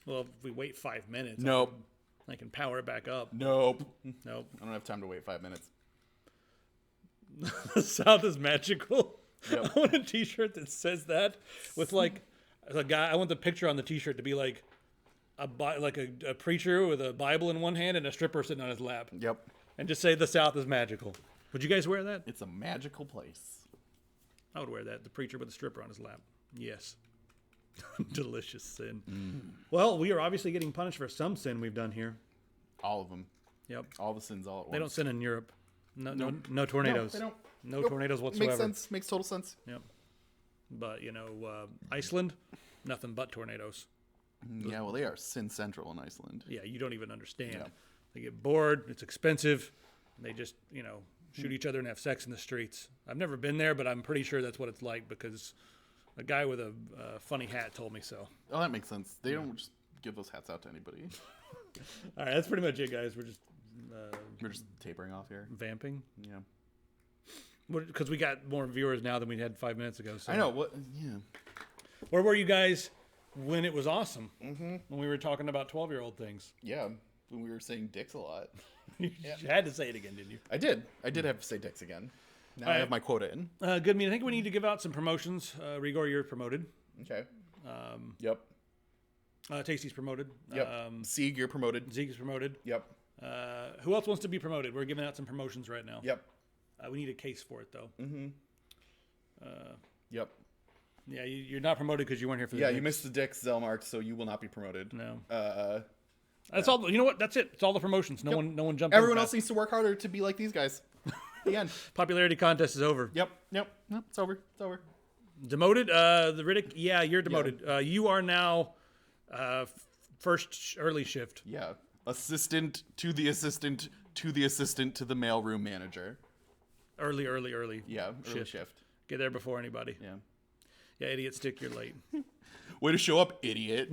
Well, if we wait 5 minutes, Nope. I can power it back up. Nope. Nope. I don't have time to wait 5 minutes. The South is magical. Yep. I want a T-shirt that says that with like a guy. I want the picture on the T-shirt to be like a preacher with a Bible in one hand and a stripper sitting on his lap, Yep. and just say the South is magical. Would you guys wear that? It's a magical place. I would wear that. The preacher with a stripper on his lap. Yes. Delicious sin. Well, we are obviously getting punished for some sin we've done here. All of them. Yep. All the sins all at once. They don't sin in Europe. No tornadoes. No, they don't. No Nope. tornadoes whatsoever. Makes sense. Makes total sense. Yep. But Iceland, nothing but tornadoes. Yeah, well, they are sin central in Iceland. Yeah, you don't even understand. Yeah. They get bored. It's expensive. And they just shoot each other and have sex in the streets. I've never been there, but I'm pretty sure that's what it's like because a guy with a funny hat told me so. Oh, that makes sense. They don't just give those hats out to anybody. All right, that's pretty much it, guys. We're just We're just tapering off here. vamping Yeah. because we got more viewers now than we had 5 minutes ago. So. I know. What? Yeah. Where were you guys when it was awesome? Mm-hmm. When we were talking about 12-year-old things. Yeah. When we were saying dicks a lot. You had to say it again, didn't you? I did. I did have to say dicks again. Now I have my quota in. Good. I think we need to give out some promotions. Rigor, you're promoted. Okay. Yep. Tasty's promoted. Yep. Sieg, you're promoted. Zeke is promoted. Yep. Who else wants to be promoted? We're giving out some promotions right now. Yep. We need a case for it, though. Yep. Yeah, you're not promoted because you weren't here for the Yeah, dicks. you missed the dicks, Zelmark, so you will not be promoted. No. That's all. You know what? That's it. It's all the promotions. No one jumped. Everyone in else needs to work harder to be like these guys. The end. Popularity contest is over. Yep. It's over. It's over. Demoted. The Riddick. Yeah, you're demoted. You are now first early shift. Yeah. Assistant to the assistant to the assistant to the mailroom manager. Early. Yeah. Early shift. Get there before anybody. Yeah. Yeah, idiot stick, you're late. Way to show up, idiot.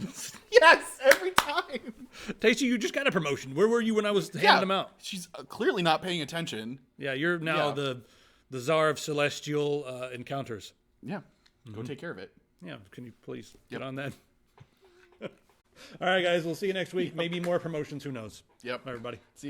Yes, every time. Tasty, you just got a promotion. Where were you when I was handing them out? She's clearly not paying attention. Yeah, you're now Yeah. the czar of celestial encounters. Yeah. Go take care of it. Yeah, can you please get on that? All right, guys, we'll see you next week. Maybe more promotions. Who knows? Yep. Everybody. See you guys.